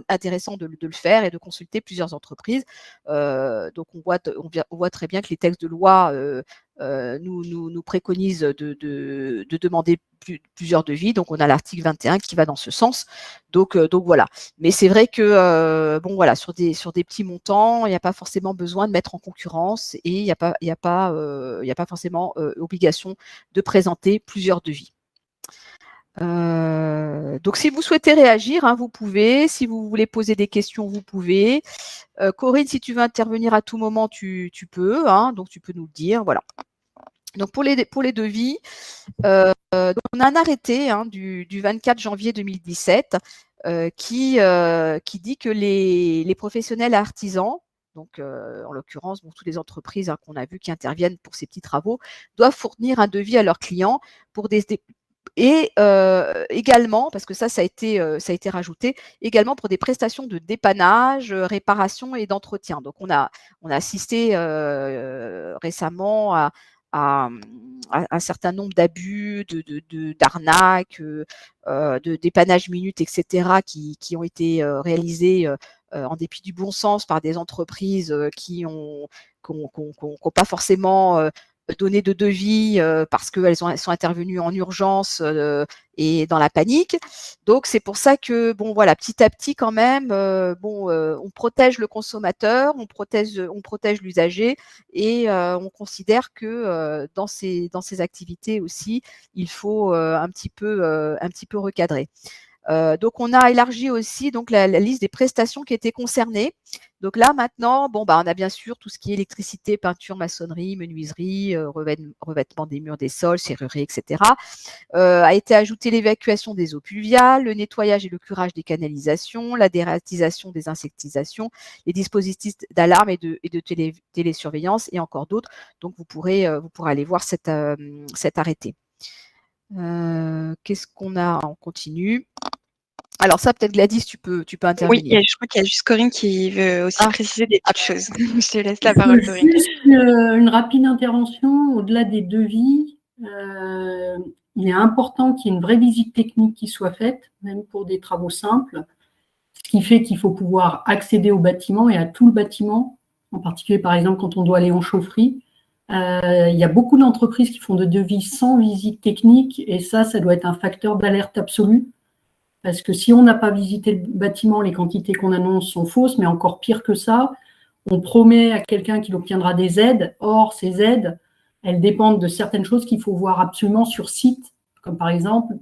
intéressant de le faire et de consulter plusieurs entreprises. Donc on voit très bien que les textes de loi nous préconisent de demander plusieurs devis. Donc on a l'article 21 qui va dans ce sens. Donc voilà. Mais c'est vrai que sur des petits montants, il n'y a pas forcément besoin de mettre en concurrence et il n'y a pas forcément obligation de présenter plusieurs devis. Donc si vous souhaitez réagir, vous pouvez. Si vous voulez poser des questions, vous pouvez. Corinne, si tu veux intervenir à tout moment, tu peux. Donc tu peux nous le dire. Voilà. Donc pour les devis, on a un arrêté du 24 janvier 2017 qui dit que les professionnels artisans, donc en l'occurrence toutes les entreprises qu'on a vues qui interviennent pour ces petits travaux, doivent fournir un devis à leurs clients pour et également, parce que ça a été rajouté, également pour des prestations de dépannage, réparation et d'entretien. Donc on a assisté récemment à un certain nombre d'abus, d'arnaques, de dépannage minute, etc., qui ont été réalisés en dépit du bon sens par des entreprises qui n'ont pas forcément donné de devis parce qu'elles sont intervenues en urgence et dans la panique. Donc c'est pour ça que petit à petit quand même, on protège le consommateur, on protège l'usager et on considère que dans ces activités aussi, il faut un petit peu recadrer. Donc on a élargi aussi donc la liste des prestations qui étaient concernées. Donc là maintenant, on a bien sûr tout ce qui est électricité, peinture, maçonnerie, menuiserie, revêtement des murs, des sols, serrurerie, etc. A été ajoutée l'évacuation des eaux pluviales, le nettoyage et le curage des canalisations, la dératisation des insectisations, les dispositifs d'alarme et de télésurveillance et encore d'autres. Donc vous pourrez aller voir cet arrêté. Qu'est-ce qu'on a? On continue. Alors ça, peut-être Gladys, tu peux intervenir. Oui, je crois qu'il y a juste Corinne qui veut aussi préciser des petites choses. Je te laisse la parole, Corinne. Juste une rapide intervention. Au-delà des devis, il est important qu'il y ait une vraie visite technique qui soit faite, même pour des travaux simples, ce qui fait qu'il faut pouvoir accéder au bâtiment et à tout le bâtiment en particulier par exemple quand on doit aller en chaufferie. Il y a beaucoup d'entreprises qui font de devis sans visite technique et ça doit être un facteur d'alerte absolu. Parce que si on n'a pas visité le bâtiment, les quantités qu'on annonce sont fausses, mais encore pire que ça, on promet à quelqu'un qu'il obtiendra des aides. Or, ces aides, elles dépendent de certaines choses qu'il faut voir absolument sur site, comme par exemple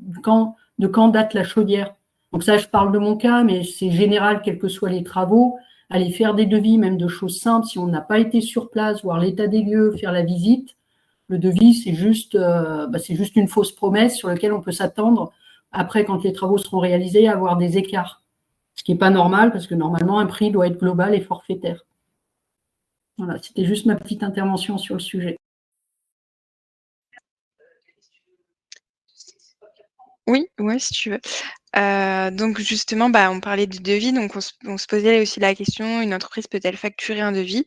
de quand date la chaudière. Donc ça, je parle de mon cas, mais c'est général, quels que soient les travaux. Aller faire des devis, même de choses simples, si on n'a pas été sur place, voir l'état des lieux, faire la visite, le devis, c'est juste une fausse promesse sur laquelle on peut s'attendre après, quand les travaux seront réalisés, à avoir des écarts. Ce qui n'est pas normal, parce que normalement, un prix doit être global et forfaitaire. Voilà, c'était juste ma petite intervention sur le sujet. Oui, si tu veux. Donc justement, on parlait de devis, donc on se posait aussi la question, une entreprise peut-elle facturer un devis?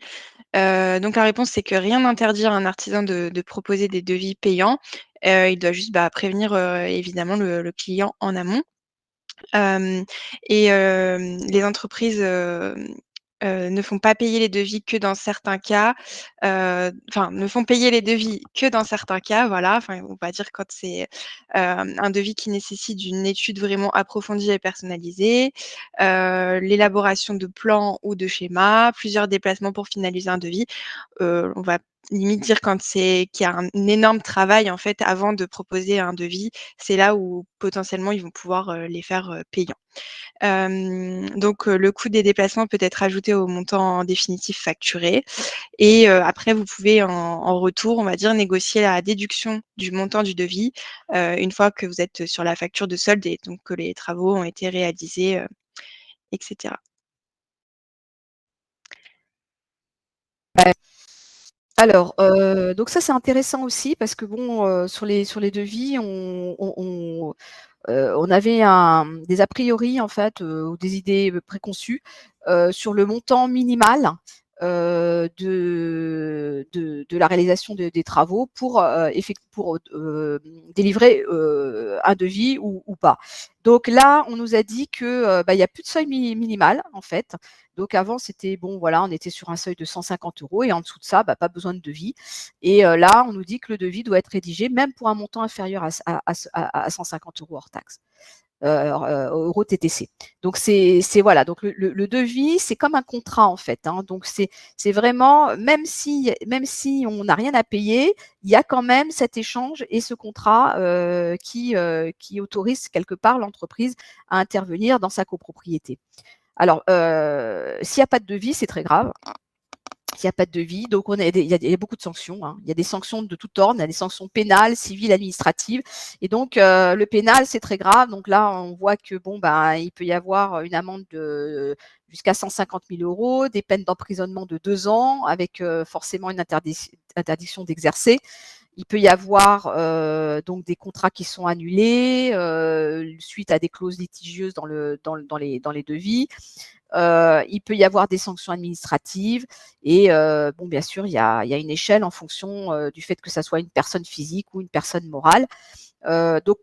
Donc la réponse, c'est que rien n'interdit à un artisan de proposer des devis payants. Il doit juste, prévenir, évidemment le client en amont. Les entreprises, ne font pas payer les devis que dans certains cas, ne font payer les devis que dans certains cas, voilà. Enfin, on va dire quand c'est, un devis qui nécessite une étude vraiment approfondie et personnalisée, l'élaboration de plans ou de schémas, plusieurs déplacements pour finaliser un devis. On va limite dire qu'il y a un énorme travail, en fait, avant de proposer un devis. C'est là où potentiellement ils vont pouvoir, les faire, payants. Donc le coût des déplacements peut être ajouté au montant définitif facturé et après vous pouvez en retour, on va dire, négocier la déduction du montant du devis, une fois que vous êtes sur la facture de solde et donc que les travaux ont été réalisés, et cetera. Alors, donc ça, c'est intéressant aussi parce que bon, sur les devis, on avait des a priori en fait, ou des idées préconçues sur le montant minimal de la réalisation des travaux pour délivrer un devis ou pas. Donc là, on nous a dit que il y a plus de seuil minimal en fait. Donc avant, c'était bon, voilà, on était sur un seuil de 150 € et en dessous de ça, pas besoin de devis. Et là, on nous dit que le devis doit être rédigé même pour un montant inférieur à 150 € hors taxe. Euro TTC. Donc c'est voilà, donc le devis, c'est comme un contrat en fait, hein. Donc c'est vraiment, même si on n'a rien à payer, il y a quand même cet échange et ce contrat qui autorise quelque part l'entreprise à intervenir dans sa copropriété. Alors, s'il n'y a pas de devis, c'est très grave. S'il n'y a pas de devis, donc il y a beaucoup de sanctions, hein. Il y a des sanctions de tout ordre, il y a des sanctions pénales, civiles, administratives. Et donc, le pénal, c'est très grave. Donc là, on voit que il peut y avoir une amende de jusqu'à 150 000 €, des peines d'emprisonnement de 2 ans, avec forcément une interdiction d'exercer. Il peut y avoir donc des contrats qui sont annulés suite à des clauses litigieuses dans les devis. Il peut y avoir des sanctions administratives et bien sûr, il y a une échelle en fonction du fait que ça soit une personne physique ou une personne morale. Donc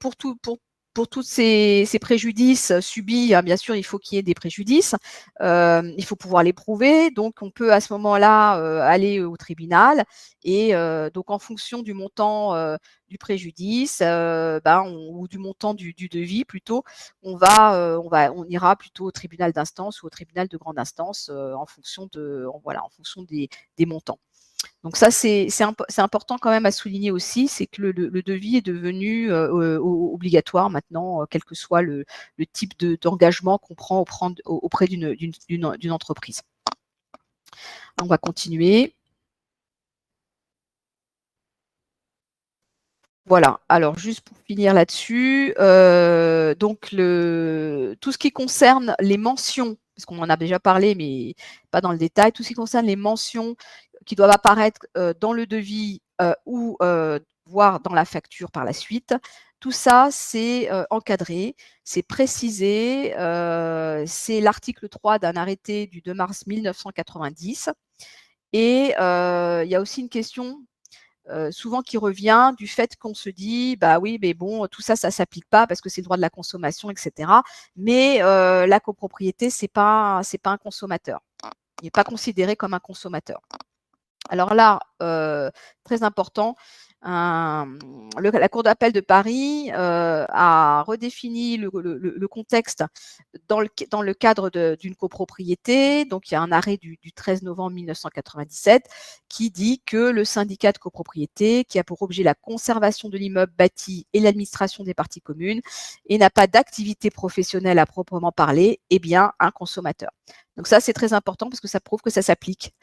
pour tous ces préjudices subis, hein, bien sûr, il faut qu'il y ait des préjudices. Il faut pouvoir les prouver. Donc, on peut à ce moment-là aller au tribunal et donc en fonction du montant du préjudice, ou du montant du devis plutôt, on ira plutôt au tribunal d'instance ou au tribunal de grande instance en fonction des montants. Donc ça, c'est important quand même à souligner aussi, c'est que le devis est devenu obligatoire maintenant, quel que soit le type d'engagement qu'on prend auprès d'une entreprise. On va continuer. Voilà, alors juste pour finir là-dessus, donc tout ce qui concerne les mentions, parce qu'on en a déjà parlé, mais pas dans le détail, tout ce qui concerne les mentions qui doivent apparaître dans le devis ou voire dans la facture par la suite, tout ça, c'est encadré, c'est précisé, c'est l'article 3 d'un arrêté du 2 mars 1990. Et il y a aussi une question souvent qui revient du fait qu'on se dit bah oui mais bon tout ça s'applique pas parce que c'est le droit de la consommation etc. Mais la copropriété c'est pas un consommateur. Il n'est pas considéré comme un consommateur. Alors là, très important, la Cour d'appel de Paris a redéfini le contexte dans le cadre d'une copropriété. Donc, il y a un arrêt du 13 novembre 1997 qui dit que le syndicat de copropriété, qui a pour objet la conservation de l'immeuble bâti et l'administration des parties communes, et n'a pas d'activité professionnelle à proprement parler, est bien un consommateur. Donc ça, c'est très important parce que ça prouve que ça s'applique.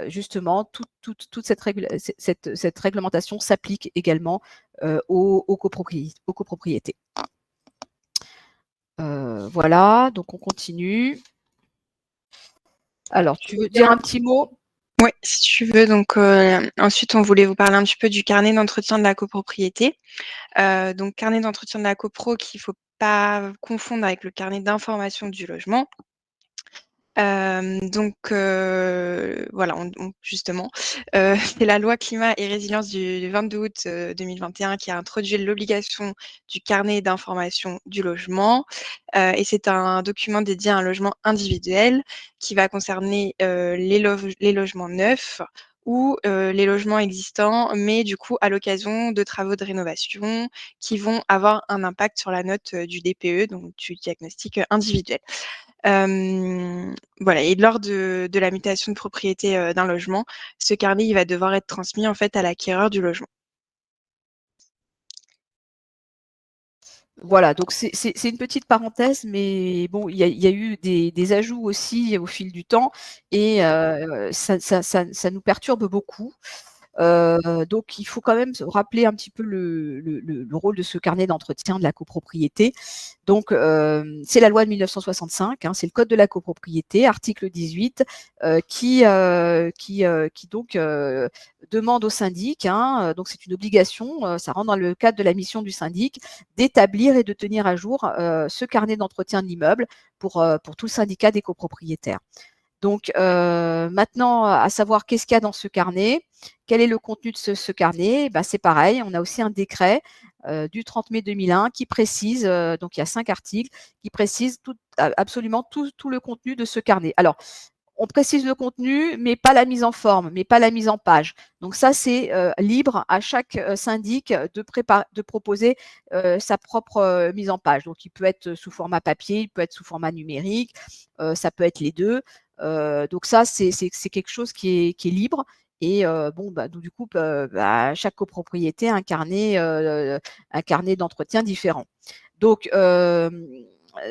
Justement, toute cette réglementation s'applique également aux copropriétés. Voilà, donc on continue. Alors, tu veux dire un petit mot? Oui, si tu veux. Donc, ensuite, on voulait vous parler un petit peu du carnet d'entretien de la copropriété. Donc, carnet d'entretien de la copro qu'il ne faut pas confondre avec le carnet d'information du logement. Voilà, justement, c'est la loi climat et résilience du 22 août 2021 qui a introduit l'obligation du carnet d'information du logement. Et c'est un document dédié à un logement individuel qui va concerner les logements neufs ou les logements existants, mais du coup à l'occasion de travaux de rénovation qui vont avoir un impact sur la note du DPE, donc du diagnostic individuel. Voilà, et lors de la mutation de propriété d'un logement, ce carnet il va devoir être transmis en fait à l'acquéreur du logement. Voilà, donc c'est une petite parenthèse, mais bon, il y a eu des ajouts aussi au fil du temps et ça nous perturbe beaucoup. Donc il faut quand même se rappeler un petit peu le rôle de ce carnet d'entretien de la copropriété. Donc c'est la loi de 1965, hein, c'est le code de la copropriété, article 18, qui donc demande au syndic, hein, donc c'est une obligation, ça rentre dans le cadre de la mission du syndic, d'établir et de tenir à jour ce carnet d'entretien de l'immeuble pour tout le syndicat des copropriétaires. Donc maintenant, à savoir qu'est-ce qu'il y a dans ce carnet, quel est le contenu de ce carnet, ben, c'est pareil, on a aussi un décret du 30 mai 2001 qui précise, donc il y a 5 articles, qui précisent absolument tout le contenu de ce carnet. Alors, on précise le contenu, mais pas la mise en forme, mais pas la mise en page. Donc ça, c'est libre à chaque syndic de proposer sa propre mise en page. Donc il peut être sous format papier, il peut être sous format numérique, ça peut être les deux. Donc ça, c'est quelque chose qui est libre. Et bon, bah, donc, du coup, chaque copropriété a un carnet d'entretien différent. Donc,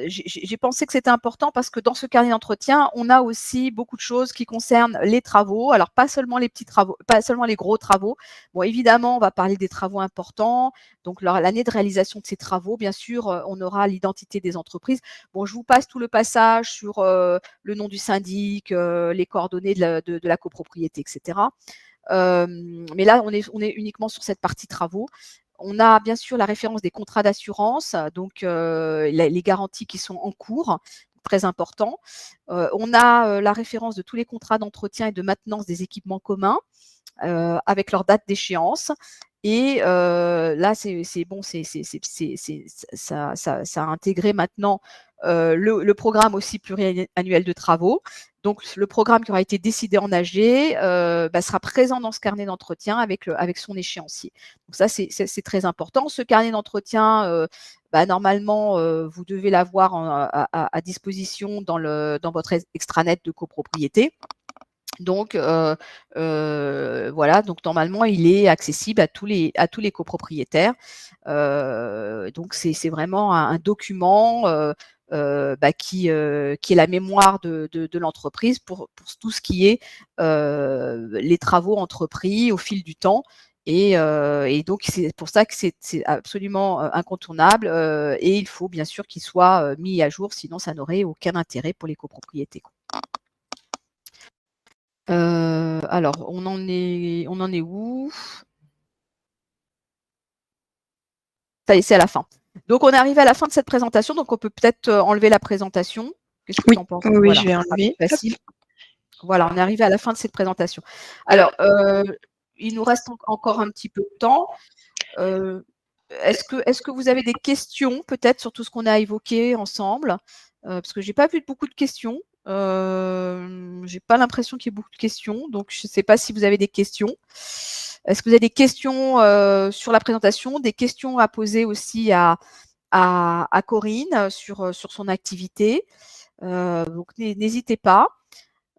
j'ai pensé que c'était important parce que dans ce carnet d'entretien, on a aussi beaucoup de choses qui concernent les travaux. Alors, pas seulement les petits travaux, pas seulement les gros travaux. Bon, évidemment, on va parler des travaux importants. Donc, l'année de réalisation de ces travaux, bien sûr, on aura l'identité des entreprises. Bon, je vous passe tout le passage sur le nom du syndic, les coordonnées de la copropriété, etc. Mais là, on est uniquement sur cette partie travaux. On a bien sûr la référence des contrats d'assurance, donc les garanties qui sont en cours, très important. On a la référence de tous les contrats d'entretien et de maintenance des équipements communs avec leur date d'échéance. Et là, c'est bon, ça a intégré maintenant le programme aussi pluriannuel de travaux. Donc, le programme qui aura été décidé en AG sera présent dans ce carnet d'entretien avec son échéancier. Donc, ça, c'est très important. Ce carnet d'entretien, normalement, vous devez l'avoir à disposition dans votre extranet de copropriété. Donc voilà, donc normalement il est accessible à tous les copropriétaires. Donc c'est vraiment un document qui est la mémoire de l'entreprise pour tout ce qui est les travaux entrepris au fil du temps. Et donc c'est pour ça que c'est absolument incontournable et il faut bien sûr qu'il soit mis à jour, sinon ça n'aurait aucun intérêt pour les copropriétés. Alors, on en est où? Ça y est, c'est à la fin. Donc, on est arrivé à la fin de cette présentation, donc on peut peut-être enlever la présentation. Qu'est-ce que tu en penses? Oui, Voilà, je vais ça sera enlever. plus facile. Voilà, on est arrivé à la fin de cette présentation. Alors, il nous reste encore un petit peu de temps. Est-ce que vous avez des questions peut-être sur tout ce qu'on a évoqué ensemble? Parce que j'ai pas vu beaucoup de questions. J'ai pas l'impression qu'il y ait beaucoup de questions, donc je ne sais pas si vous avez des questions. Est-ce que vous avez des questions sur la présentation, des questions à poser aussi à Corinne sur son activité? Donc n'hésitez pas.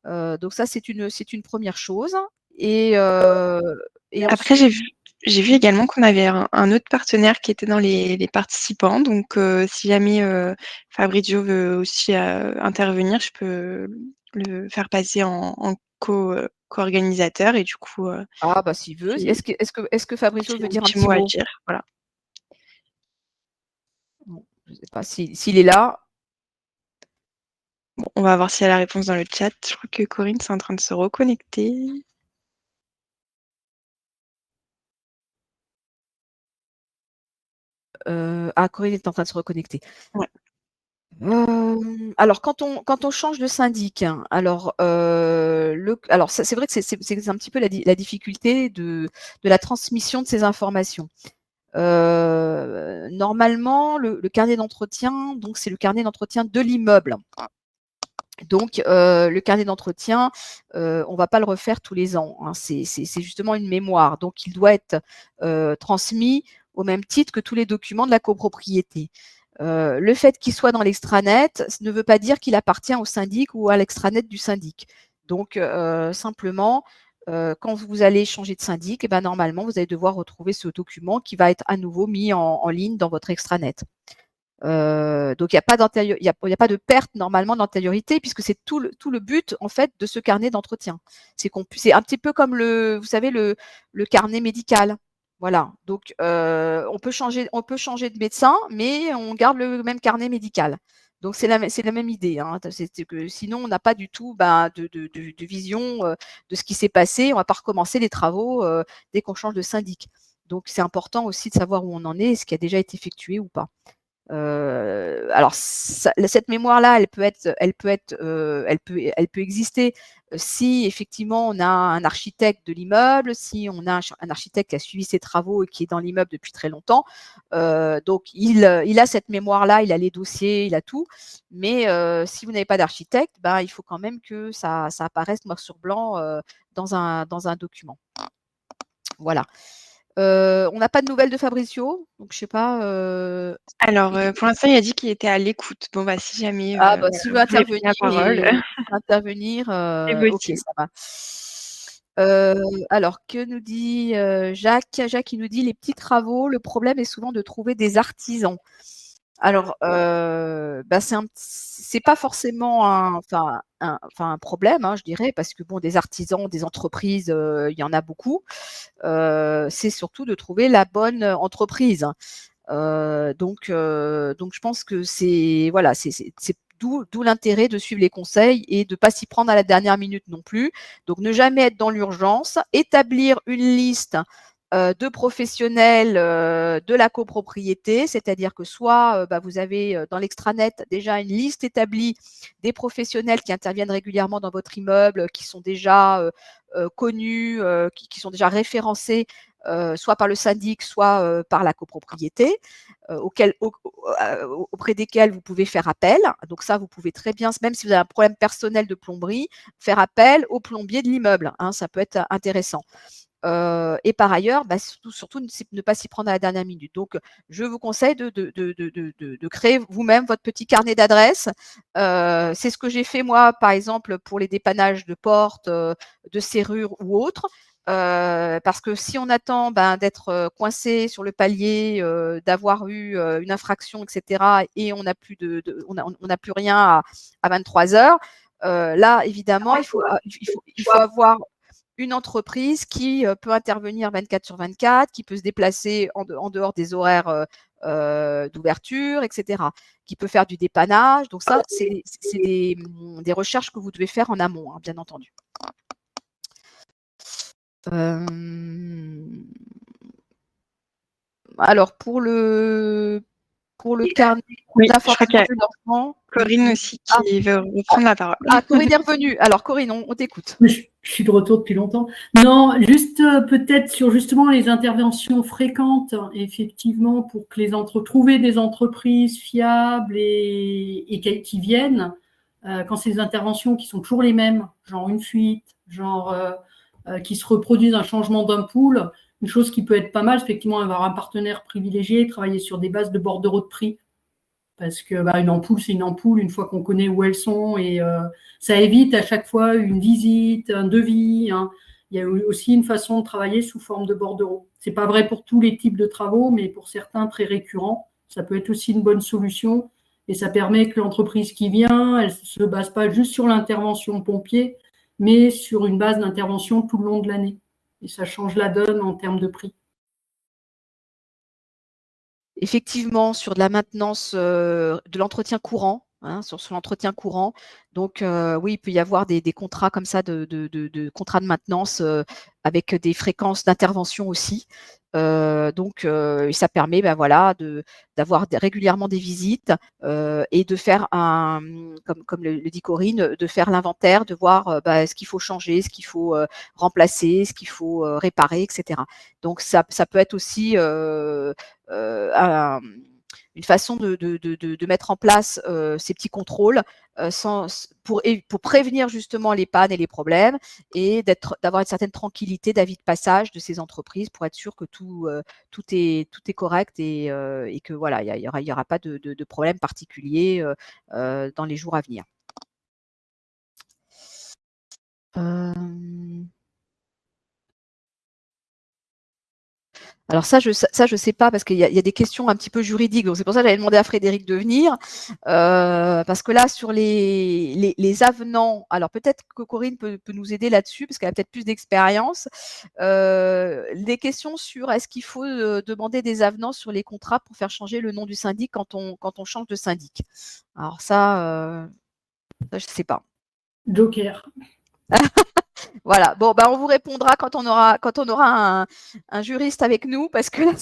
Donc ça, c'est une première chose. Et Après, ensuite, j'ai vu également qu'on avait un autre partenaire qui était dans les participants. Donc, si jamais Fabrizio veut aussi intervenir, je peux le faire passer en co-organisateur. Et du coup, s'il veut. si- Est-ce que Fabrizio s'il a veut un dire un petit petit mot à mot? dire. Voilà. Je ne sais pas s'il est là. Bon, on va voir s'il y a la réponse dans le chat. Je crois que Corinne, c'est en train de se reconnecter. Corinne est en train de se reconnecter. Ouais. Alors quand on change de syndic, hein, alors c'est vrai que c'est un petit peu la difficulté de la transmission de ces informations. Normalement, le carnet d'entretien, donc c'est le carnet d'entretien de l'immeuble. Donc le carnet d'entretien, on va pas le refaire tous les ans, hein. C'est justement une mémoire, donc il doit être transmis au même titre que tous les documents de la copropriété. Le fait qu'il soit dans l'extranet ne veut pas dire qu'il appartient au syndic ou à l'extranet du syndic. Donc simplement, quand vous allez changer de syndic, eh ben, normalement, vous allez devoir retrouver ce document qui va être à nouveau mis en ligne dans votre extranet. Donc il n'y a pas de perte normalement d'antériorité puisque c'est tout le but en fait de ce carnet d'entretien. C'est un petit peu comme vous savez le carnet médical. Voilà. Donc on peut changer de médecin, mais on garde le même carnet médical. Donc c'est la même idée, hein. C'est que sinon on n'a pas du tout de vision de ce qui s'est passé. On va pas recommencer les travaux dès qu'on change de syndic. Donc c'est important aussi de savoir où on en est et ce qui a déjà été effectué ou pas. Alors cette mémoire-là, elle peut exister si effectivement on a un architecte de l'immeuble, si on a un architecte qui a suivi ses travaux et qui est dans l'immeuble depuis très longtemps. Donc il a cette mémoire-là, il a les dossiers, il a tout. Mais si vous n'avez pas d'architecte, ben, il faut quand même que ça apparaisse noir sur blanc dans un document. Voilà. On n'a pas de nouvelles de Fabrizio, donc je sais pas. Alors, pour l'instant, il a dit qu'il était à l'écoute. Bon, bah, si jamais S'il veut vous voulez prendre intervenir la parole, intervenir, c'est OK, possible. ça va. Alors que nous dit Jacques? Jacques, il nous dit: «Les petits travaux, le problème est souvent de trouver des artisans». Alors, c'est pas forcément un problème, hein, je dirais, parce que bon, des artisans, des entreprises, il y en a beaucoup. C'est surtout de trouver la bonne entreprise. Donc je pense que c'est voilà, c'est d'où l'intérêt de suivre les conseils et de pas s'y prendre à la dernière minute non plus. Donc ne jamais être dans l'urgence, établir une liste de professionnels de la copropriété, c'est-à-dire que soit vous avez dans l'extranet déjà une liste établie des professionnels qui interviennent régulièrement dans votre immeuble, qui sont déjà connus, qui sont déjà référencés soit par le syndic, soit par la copropriété, auprès desquels vous pouvez faire appel. Donc ça, vous pouvez très bien, même si vous avez un problème personnel de plomberie, faire appel au plombier de l'immeuble, hein, ça peut être intéressant. Et par ailleurs, surtout ne pas s'y prendre à la dernière minute. Donc, je vous conseille de créer vous-même votre petit carnet d'adresses. C'est ce que j'ai fait moi, par exemple, pour les dépannages de portes, de serrures ou autres. Parce que si on attend d'être coincé sur le palier, d'avoir eu une infraction, etc., et on n'a plus on n'a plus rien à 23 heures, là évidemment il faut avoir une entreprise qui peut intervenir 24/24, qui peut se déplacer en dehors des horaires d'ouverture, etc., qui peut faire du dépannage. Donc ça, c'est des recherches que vous devez faire en amont, hein, bien entendu. Alors pour le carnet Oui, je d'information crois qu'il y a du logement. Corinne aussi qui veut reprendre la parole. Corinne est revenue. Alors Corinne, on t'écoute. Je suis de retour depuis longtemps. Non, juste peut-être sur justement les interventions fréquentes, effectivement, pour que trouver des entreprises fiables et qui viennent. quand c'est des interventions qui sont toujours les mêmes, genre une fuite, genre qui se reproduisent un changement d'ampoule, une chose qui peut être pas mal, effectivement, avoir un partenaire privilégié, travailler sur des bases de bordereau de prix. Parce que une ampoule, c'est une ampoule, une fois qu'on connaît où elles sont, et ça évite à chaque fois une visite, un devis. Il y a aussi une façon de travailler sous forme de bordereau. Ce n'est pas vrai pour tous les types de travaux, mais pour certains très récurrents, ça peut être aussi une bonne solution. Et ça permet que l'entreprise qui vient, elle ne se base pas juste sur l'intervention pompier, mais sur une base d'intervention tout le long de l'année. Et ça change la donne en termes de prix. Effectivement, sur de la maintenance, de l'entretien courant, sur l'entretien courant. Donc, oui, il peut y avoir des contrats comme ça de contrats de maintenance avec des fréquences d'intervention aussi. Donc, ça permet d'avoir régulièrement des visites et de faire comme le dit Corinne, de faire l'inventaire, de voir ce qu'il faut changer, ce qu'il faut remplacer, ce qu'il faut réparer, etc. Donc, ça peut être aussi une façon de mettre en place ces petits contrôles pour prévenir justement les pannes et les problèmes et d'avoir une certaine tranquillité d'avis de passage de ces entreprises pour être sûr que tout est correct et que voilà, il y aura pas de problème particulier dans les jours à venir. Alors ça, je sais pas parce qu'il y a des questions un petit peu juridiques. Donc c'est pour ça que j'avais demandé à Frédéric de venir parce que là sur les avenants, alors peut-être que Corinne peut nous aider là-dessus parce qu'elle a peut-être plus d'expérience. Les questions sur est-ce qu'il faut demander des avenants sur les contrats pour faire changer le nom du syndic quand on change de syndic. Alors ça je sais pas. Joker. Voilà. Bon, on vous répondra quand on aura un juriste avec nous, parce que là,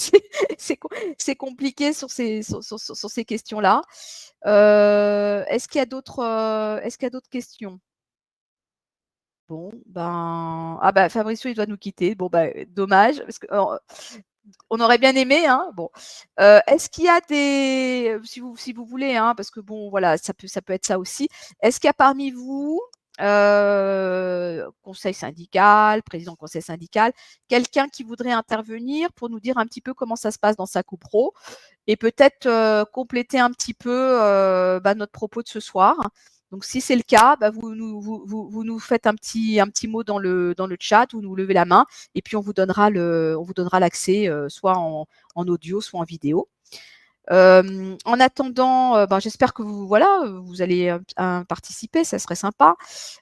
c'est compliqué sur ces questions-là. Est-ce qu'il y a d'autres questions? Bon, Fabricio, il doit nous quitter. Bon, dommage, parce que on aurait bien aimé, hein. Bon, est-ce qu'il y a si vous voulez, parce que bon, voilà, ça peut être ça aussi. Est-ce qu'il y a parmi vous conseil syndical, président conseil syndical, quelqu'un qui voudrait intervenir pour nous dire un petit peu comment ça se passe dans sa copro et peut-être compléter un petit peu notre propos de ce soir. Donc, si c'est le cas, vous nous faites un petit mot dans le chat, vous nous levez la main et puis on vous donnera l'accès soit en audio, soit en vidéo. En attendant, j'espère que vous allez participer, ça serait sympa.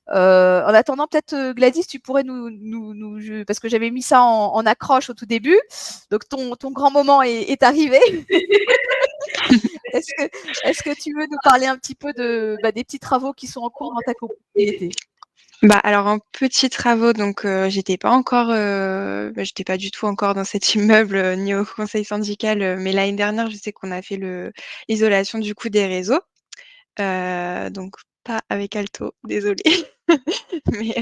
En attendant, peut-être Gladys, tu pourrais parce que j'avais mis ça en accroche au tout début, donc ton grand moment est arrivé. Est-ce que tu veux nous parler un petit peu des petits travaux qui sont en cours dans ta copropriété? Alors en petits travaux, donc j'étais pas du tout encore dans cet immeuble ni au conseil syndical, mais l'année dernière, je sais qu'on a fait l'isolation du coup des réseaux. Donc pas avec Alto, désolée. Mais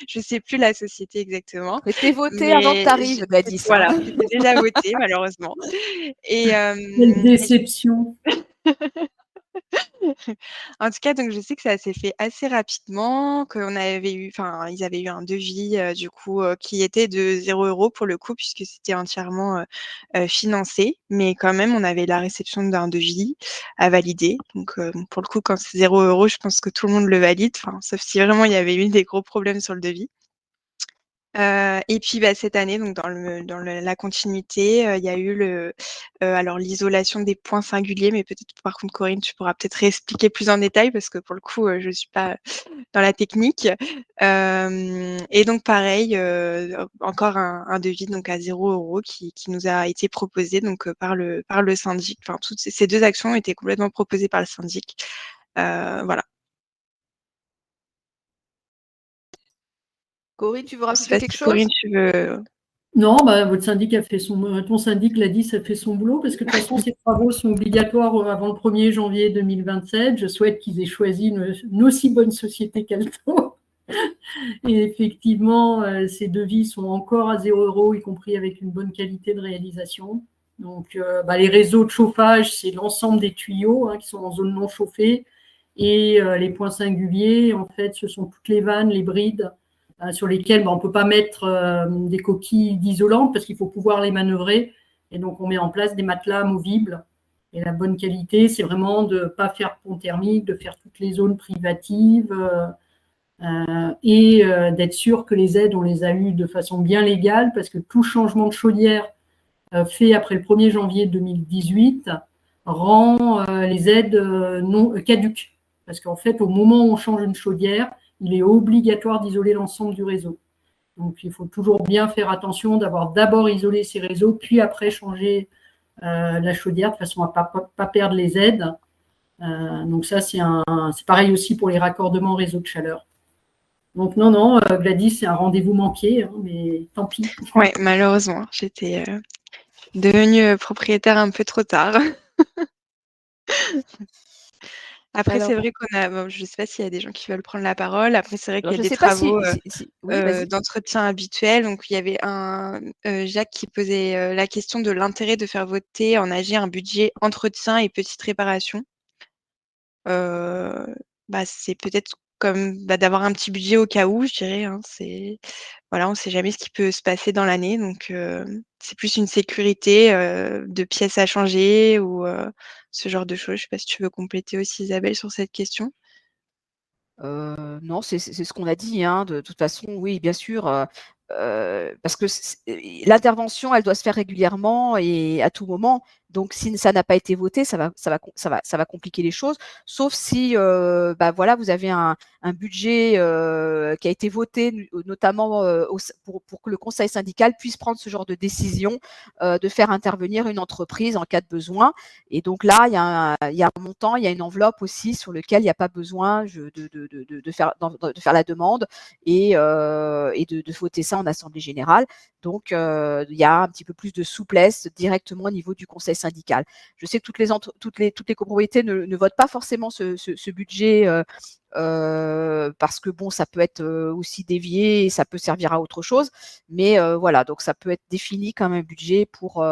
je sais plus la société exactement. C'était voté avant que tu arrives, Gladys. Voilà, c'était déjà voté malheureusement. Quelle déception. En tout cas, donc je sais que ça s'est fait assez rapidement, ils avaient eu un devis du coup qui était de 0 € pour le coup, puisque c'était entièrement financé. Mais quand même, on avait la réception d'un devis à valider. Donc pour le coup, quand c'est 0 €, je pense que tout le monde le valide, sauf si vraiment il y avait eu des gros problèmes sur le devis. Et puis cette année, donc dans la continuité, il y a eu alors l'isolation des points singuliers, mais peut-être par contre Corinne, tu pourras peut-être réexpliquer plus en détail parce que pour le coup, je suis pas dans la technique. Et donc pareil, encore un devis donc à 0 € qui nous a été proposé donc par le syndic. Enfin, toutes ces 2 actions ont été complètement proposées par le syndic. Voilà. Corinne, tu veux rajouter quelque chose? Corinne, tu veux... Non, votre syndic a fait ton syndic l'a dit, ça fait son boulot, parce que de toute façon, ces travaux sont obligatoires avant le 1er janvier 2027. Je souhaite qu'ils aient choisi une aussi bonne société qu'Alto. Et effectivement, ces devis sont encore à 0 €, y compris avec une bonne qualité de réalisation. Donc, les réseaux de chauffage, c'est l'ensemble des tuyaux qui sont en zone non chauffée. Et les points singuliers, en fait, ce sont toutes les vannes, les brides, sur lesquelles on ne peut pas mettre des coquilles d'isolant parce qu'il faut pouvoir les manœuvrer. Et donc, on met en place des matelas amovibles. Et la bonne qualité, c'est vraiment de ne pas faire pont thermique, de faire toutes les zones privatives et d'être sûr que les aides, on les a eues de façon bien légale parce que tout changement de chaudière fait après le 1er janvier 2018 rend les aides non caduques. Parce qu'en fait, au moment où on change une chaudière, il est obligatoire d'isoler l'ensemble du réseau. Donc, il faut toujours bien faire attention d'avoir d'abord isolé ces réseaux, puis après changer la chaudière de façon à ne pas perdre les aides. Donc ça, c'est pareil aussi pour les raccordements réseau de chaleur. Donc non, Gladys, c'est un rendez-vous manqué, hein, mais tant pis. Oui, malheureusement, j'étais devenue propriétaire un peu trop tard. Après, c'est vrai qu'on a, bon, je ne sais pas s'il y a des gens qui veulent prendre la parole. Après, c'est vrai qu'il y a des travaux d'entretien habituels. Donc, il y avait Jacques qui posait la question de l'intérêt de faire voter en AG un budget entretien et petites réparations. C'est peut-être comme d'avoir un petit budget au cas où, je dirais. Hein, voilà, on ne sait jamais ce qui peut se passer dans l'année. Donc, c'est plus une sécurité de pièces à changer ou ce genre de choses. Je ne sais pas si tu veux compléter aussi, Isabelle, sur cette question. Non, c'est ce qu'on a dit, hein, de toute façon, oui, bien sûr, parce que l'intervention, elle doit se faire régulièrement et à tout moment. Donc, si ça n'a pas été voté, ça va compliquer les choses. Sauf si, voilà, vous avez un budget qui a été voté, notamment pour que le conseil syndical puisse prendre ce genre de décision, de faire intervenir une entreprise en cas de besoin. Et donc là, il y a un montant, il y a une enveloppe aussi sur lequel il n'y a pas besoin de faire la demande et de voter ça en assemblée générale. Donc, il y a un petit peu plus de souplesse directement au niveau du conseil syndical. Je sais que toutes les copropriétés ne votent pas forcément ce budget parce que bon, ça peut être aussi dévié et ça peut servir à autre chose. Mais voilà, donc ça peut être défini comme un budget pour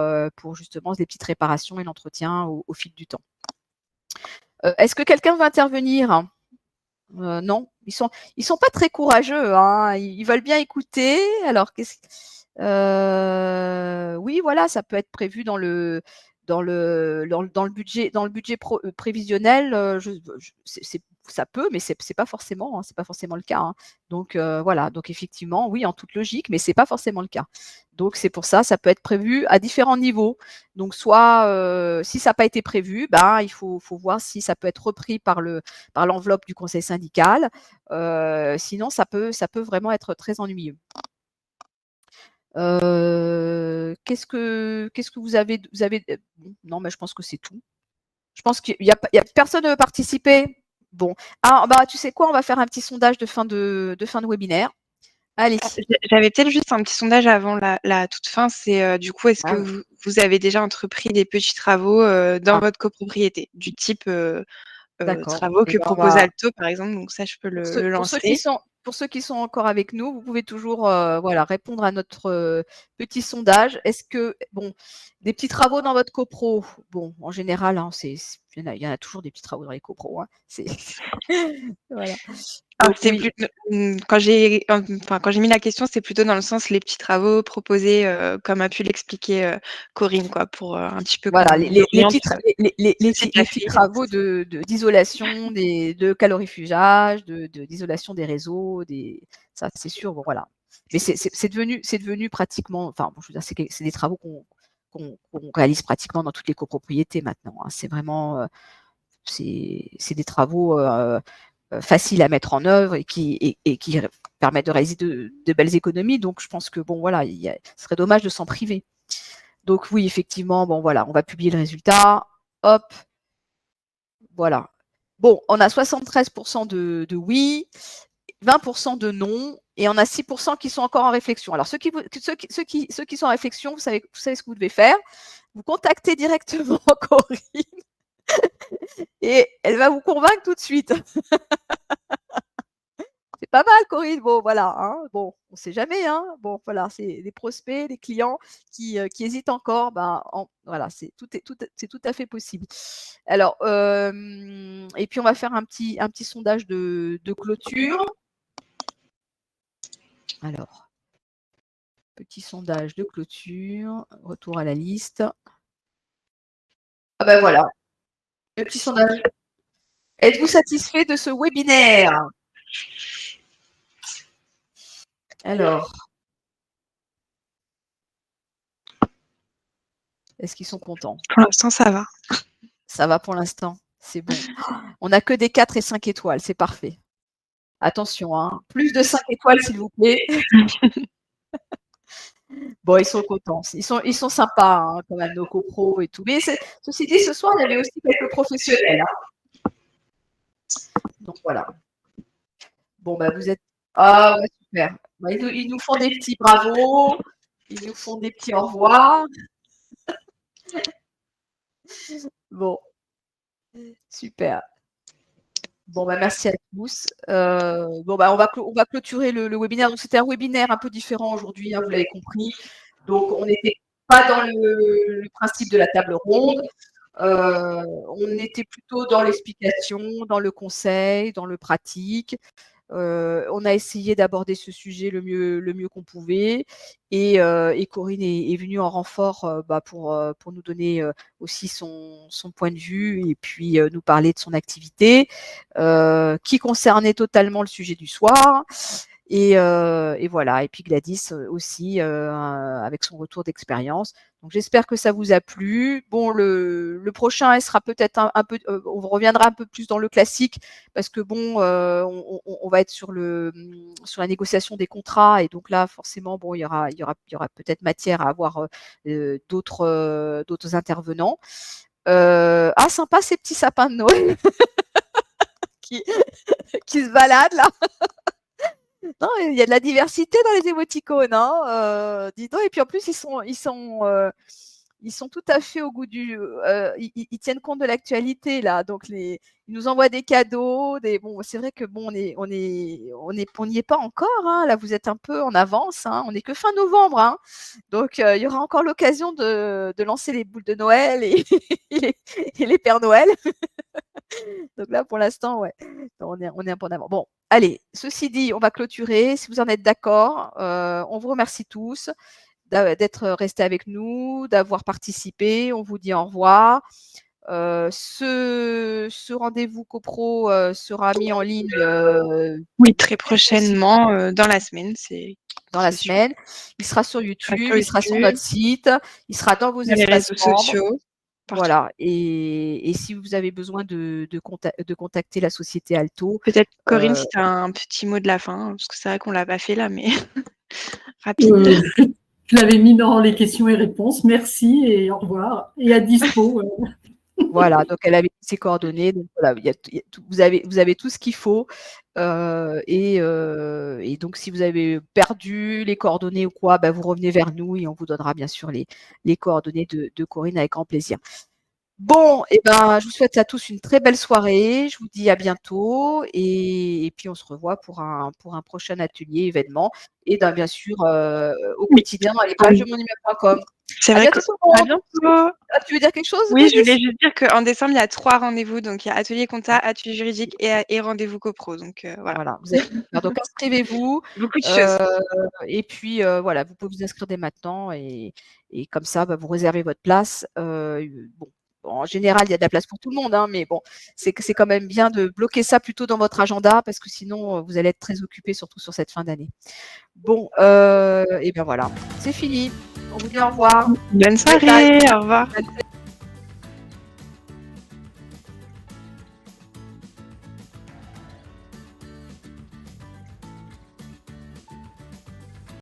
justement des petites réparations et l'entretien au fil du temps. Est-ce que quelqu'un veut intervenir ? Non, ils sont pas très courageux, hein. Ils veulent bien écouter. Alors oui, voilà, ça peut être prévu dans le budget prévisionnel. Ça peut, mais c'est pas forcément, hein, c'est pas forcément le cas. Hein. Donc voilà, donc effectivement, oui, en toute logique, mais c'est pas forcément le cas. Donc c'est pour ça, ça peut être prévu à différents niveaux. Donc soit si ça n'a pas été prévu, il faut voir si ça peut être repris par l'enveloppe du conseil syndical. Sinon, ça peut vraiment être très ennuyeux. Qu'est-ce que vous avez non, mais je pense que c'est tout. Je pense qu'il y a personne ne veut participer. Bon, tu sais quoi, on va faire un petit sondage de fin de webinaire. Allez. J'avais peut-être juste un petit sondage avant la toute fin. C'est du coup, est-ce que vous avez déjà entrepris des petits travaux dans votre copropriété, du type travaux que propose Alto, par exemple? Donc ça, je peux le lancer. Pour ceux qui sont encore avec nous, vous pouvez toujours répondre à notre petit sondage. Est-ce que, des petits travaux dans votre copro, en général, hein, il y en a toujours des petits travaux dans les copros. Hein, voilà. Donc, quand j'ai mis la question, c'est plutôt dans le sens les petits travaux proposés, comme a pu l'expliquer Corinne, quoi, pour un petit peu. Voilà, les petits travaux d'isolation, de calorifugage, d'isolation des réseaux, ça c'est sûr. Bon, voilà. Mais c'est devenu pratiquement. Enfin, je veux dire, c'est des travaux qu'on réalise pratiquement dans toutes les copropriétés maintenant. Hein. C'est vraiment, c'est des travaux faciles à mettre en œuvre et qui permettent de réaliser de belles économies. Donc, je pense que ce serait dommage de s'en priver. Donc oui, effectivement, on va publier le résultat. Hop, voilà. Bon, on a 73% de oui, 20% de non, et on a 6% qui sont encore en réflexion. Alors ceux qui sont en réflexion, vous savez ce que vous devez faire. Vous contactez directement Corinne et elle va vous convaincre tout de suite. C'est pas mal, Corinne. Bon, voilà. Hein. Bon, sait jamais, hein. Bon, voilà, c'est des prospects, des clients qui hésitent encore, voilà, c'est tout à fait possible. Alors, et puis on va faire un petit sondage de clôture. Alors, petit sondage de clôture, retour à la liste. Ah ben voilà, le petit sondage. Êtes-vous satisfait de ce webinaire? Alors, est-ce qu'ils sont contents? Pour l'instant, ça va. Ça va pour l'instant, c'est bon. On n'a que des 4 et 5 étoiles, c'est parfait. Attention, hein, plus de 5 étoiles, s'il vous plaît. Bon, ils sont contents. Ils sont sympas, hein, quand même, nos copros et tout. Mais ceci dit, ce soir, il y avait aussi quelques professionnels. Hein. Donc voilà. Bon, vous êtes. Ah ouais, super. Ils nous font des petits bravos. Ils nous font des petits au revoir. Bon. Super. Bon, merci à tous. On va clôturer le webinaire. Donc, c'était un webinaire un peu différent aujourd'hui, hein, vous l'avez compris. Donc, on n'était pas dans le principe de la table ronde. On était plutôt dans l'explication, dans le conseil, dans le pratique. On a essayé d'aborder ce sujet le mieux qu'on pouvait. Et Corinne est venue en renfort pour nous donner aussi son point de vue et puis nous parler de son activité qui concernait totalement le sujet du soir. Et voilà. Et puis Gladys aussi avec son retour d'expérience. Donc j'espère que ça vous a plu. Bon, le prochain, elle sera peut-être un peu, on reviendra un peu plus dans le classique parce que bon, on va être sur la négociation des contrats et donc là forcément bon, il y aura peut-être matière à avoir d'autres intervenants. Ah sympa ces petits sapins de Noël qui se baladent là. Non, il y a de la diversité dans les émoticônes, hein, dis donc. Et puis en plus, ils sont tout à fait au goût du. Ils tiennent compte de l'actualité là, donc ils nous envoient des cadeaux. Bon, c'est vrai que bon, on n'y est pas encore. Hein, là, vous êtes un peu en avance. Hein, on n'est que fin novembre, hein, donc il y aura encore l'occasion de lancer les boules de Noël et les Pères Noël. Donc là, pour l'instant, ouais, on est un peu en avant. Bon, allez, ceci dit, on va clôturer. Si vous en êtes d'accord, on vous remercie tous d'être restés avec nous, d'avoir participé. On vous dit au revoir. Ce rendez-vous copro sera mis en ligne. Oui, très prochainement, dans la semaine. Dans la semaine. Il sera sur YouTube, il sera sur notre site, il sera dans vos espaces réseaux sociaux. Voilà. Et si vous avez besoin de contacter la société Alto. Peut-être Corinne, si tu as un petit mot de la fin, parce que c'est vrai qu'on ne l'a pas fait là, mais rapide. Je l'avais mis dans les questions et réponses. Merci et au revoir. Et à dispo. Voilà, donc elle avait ses coordonnées. Donc voilà, vous avez tout ce qu'il faut. Et donc, si vous avez perdu les coordonnées ou quoi, vous revenez vers nous et on vous donnera bien sûr les coordonnées de Corinne avec grand plaisir. Bon, je vous souhaite à tous une très belle soirée. Je vous dis à bientôt et puis on se revoit pour un prochain atelier, événement et bien sûr au quotidien dans les pages de monimmeuble.com. C'est vrai que à bientôt. Tu veux dire quelque chose? Oui, je voulais juste dire qu'en décembre, il y a 3 rendez-vous. Donc, il y a atelier compta, atelier juridique et rendez-vous copro. Donc, voilà. Donc, inscrivez-vous. Beaucoup de choses. Et puis, voilà, vous pouvez vous inscrire dès maintenant et comme ça, vous réservez votre place. En général, il y a de la place pour tout le monde, hein, mais bon, c'est quand même bien de bloquer ça plutôt dans votre agenda parce que sinon, vous allez être très occupé, surtout sur cette fin d'année. Bon, voilà, c'est fini. On vous dit au revoir. Bonne soirée, au revoir.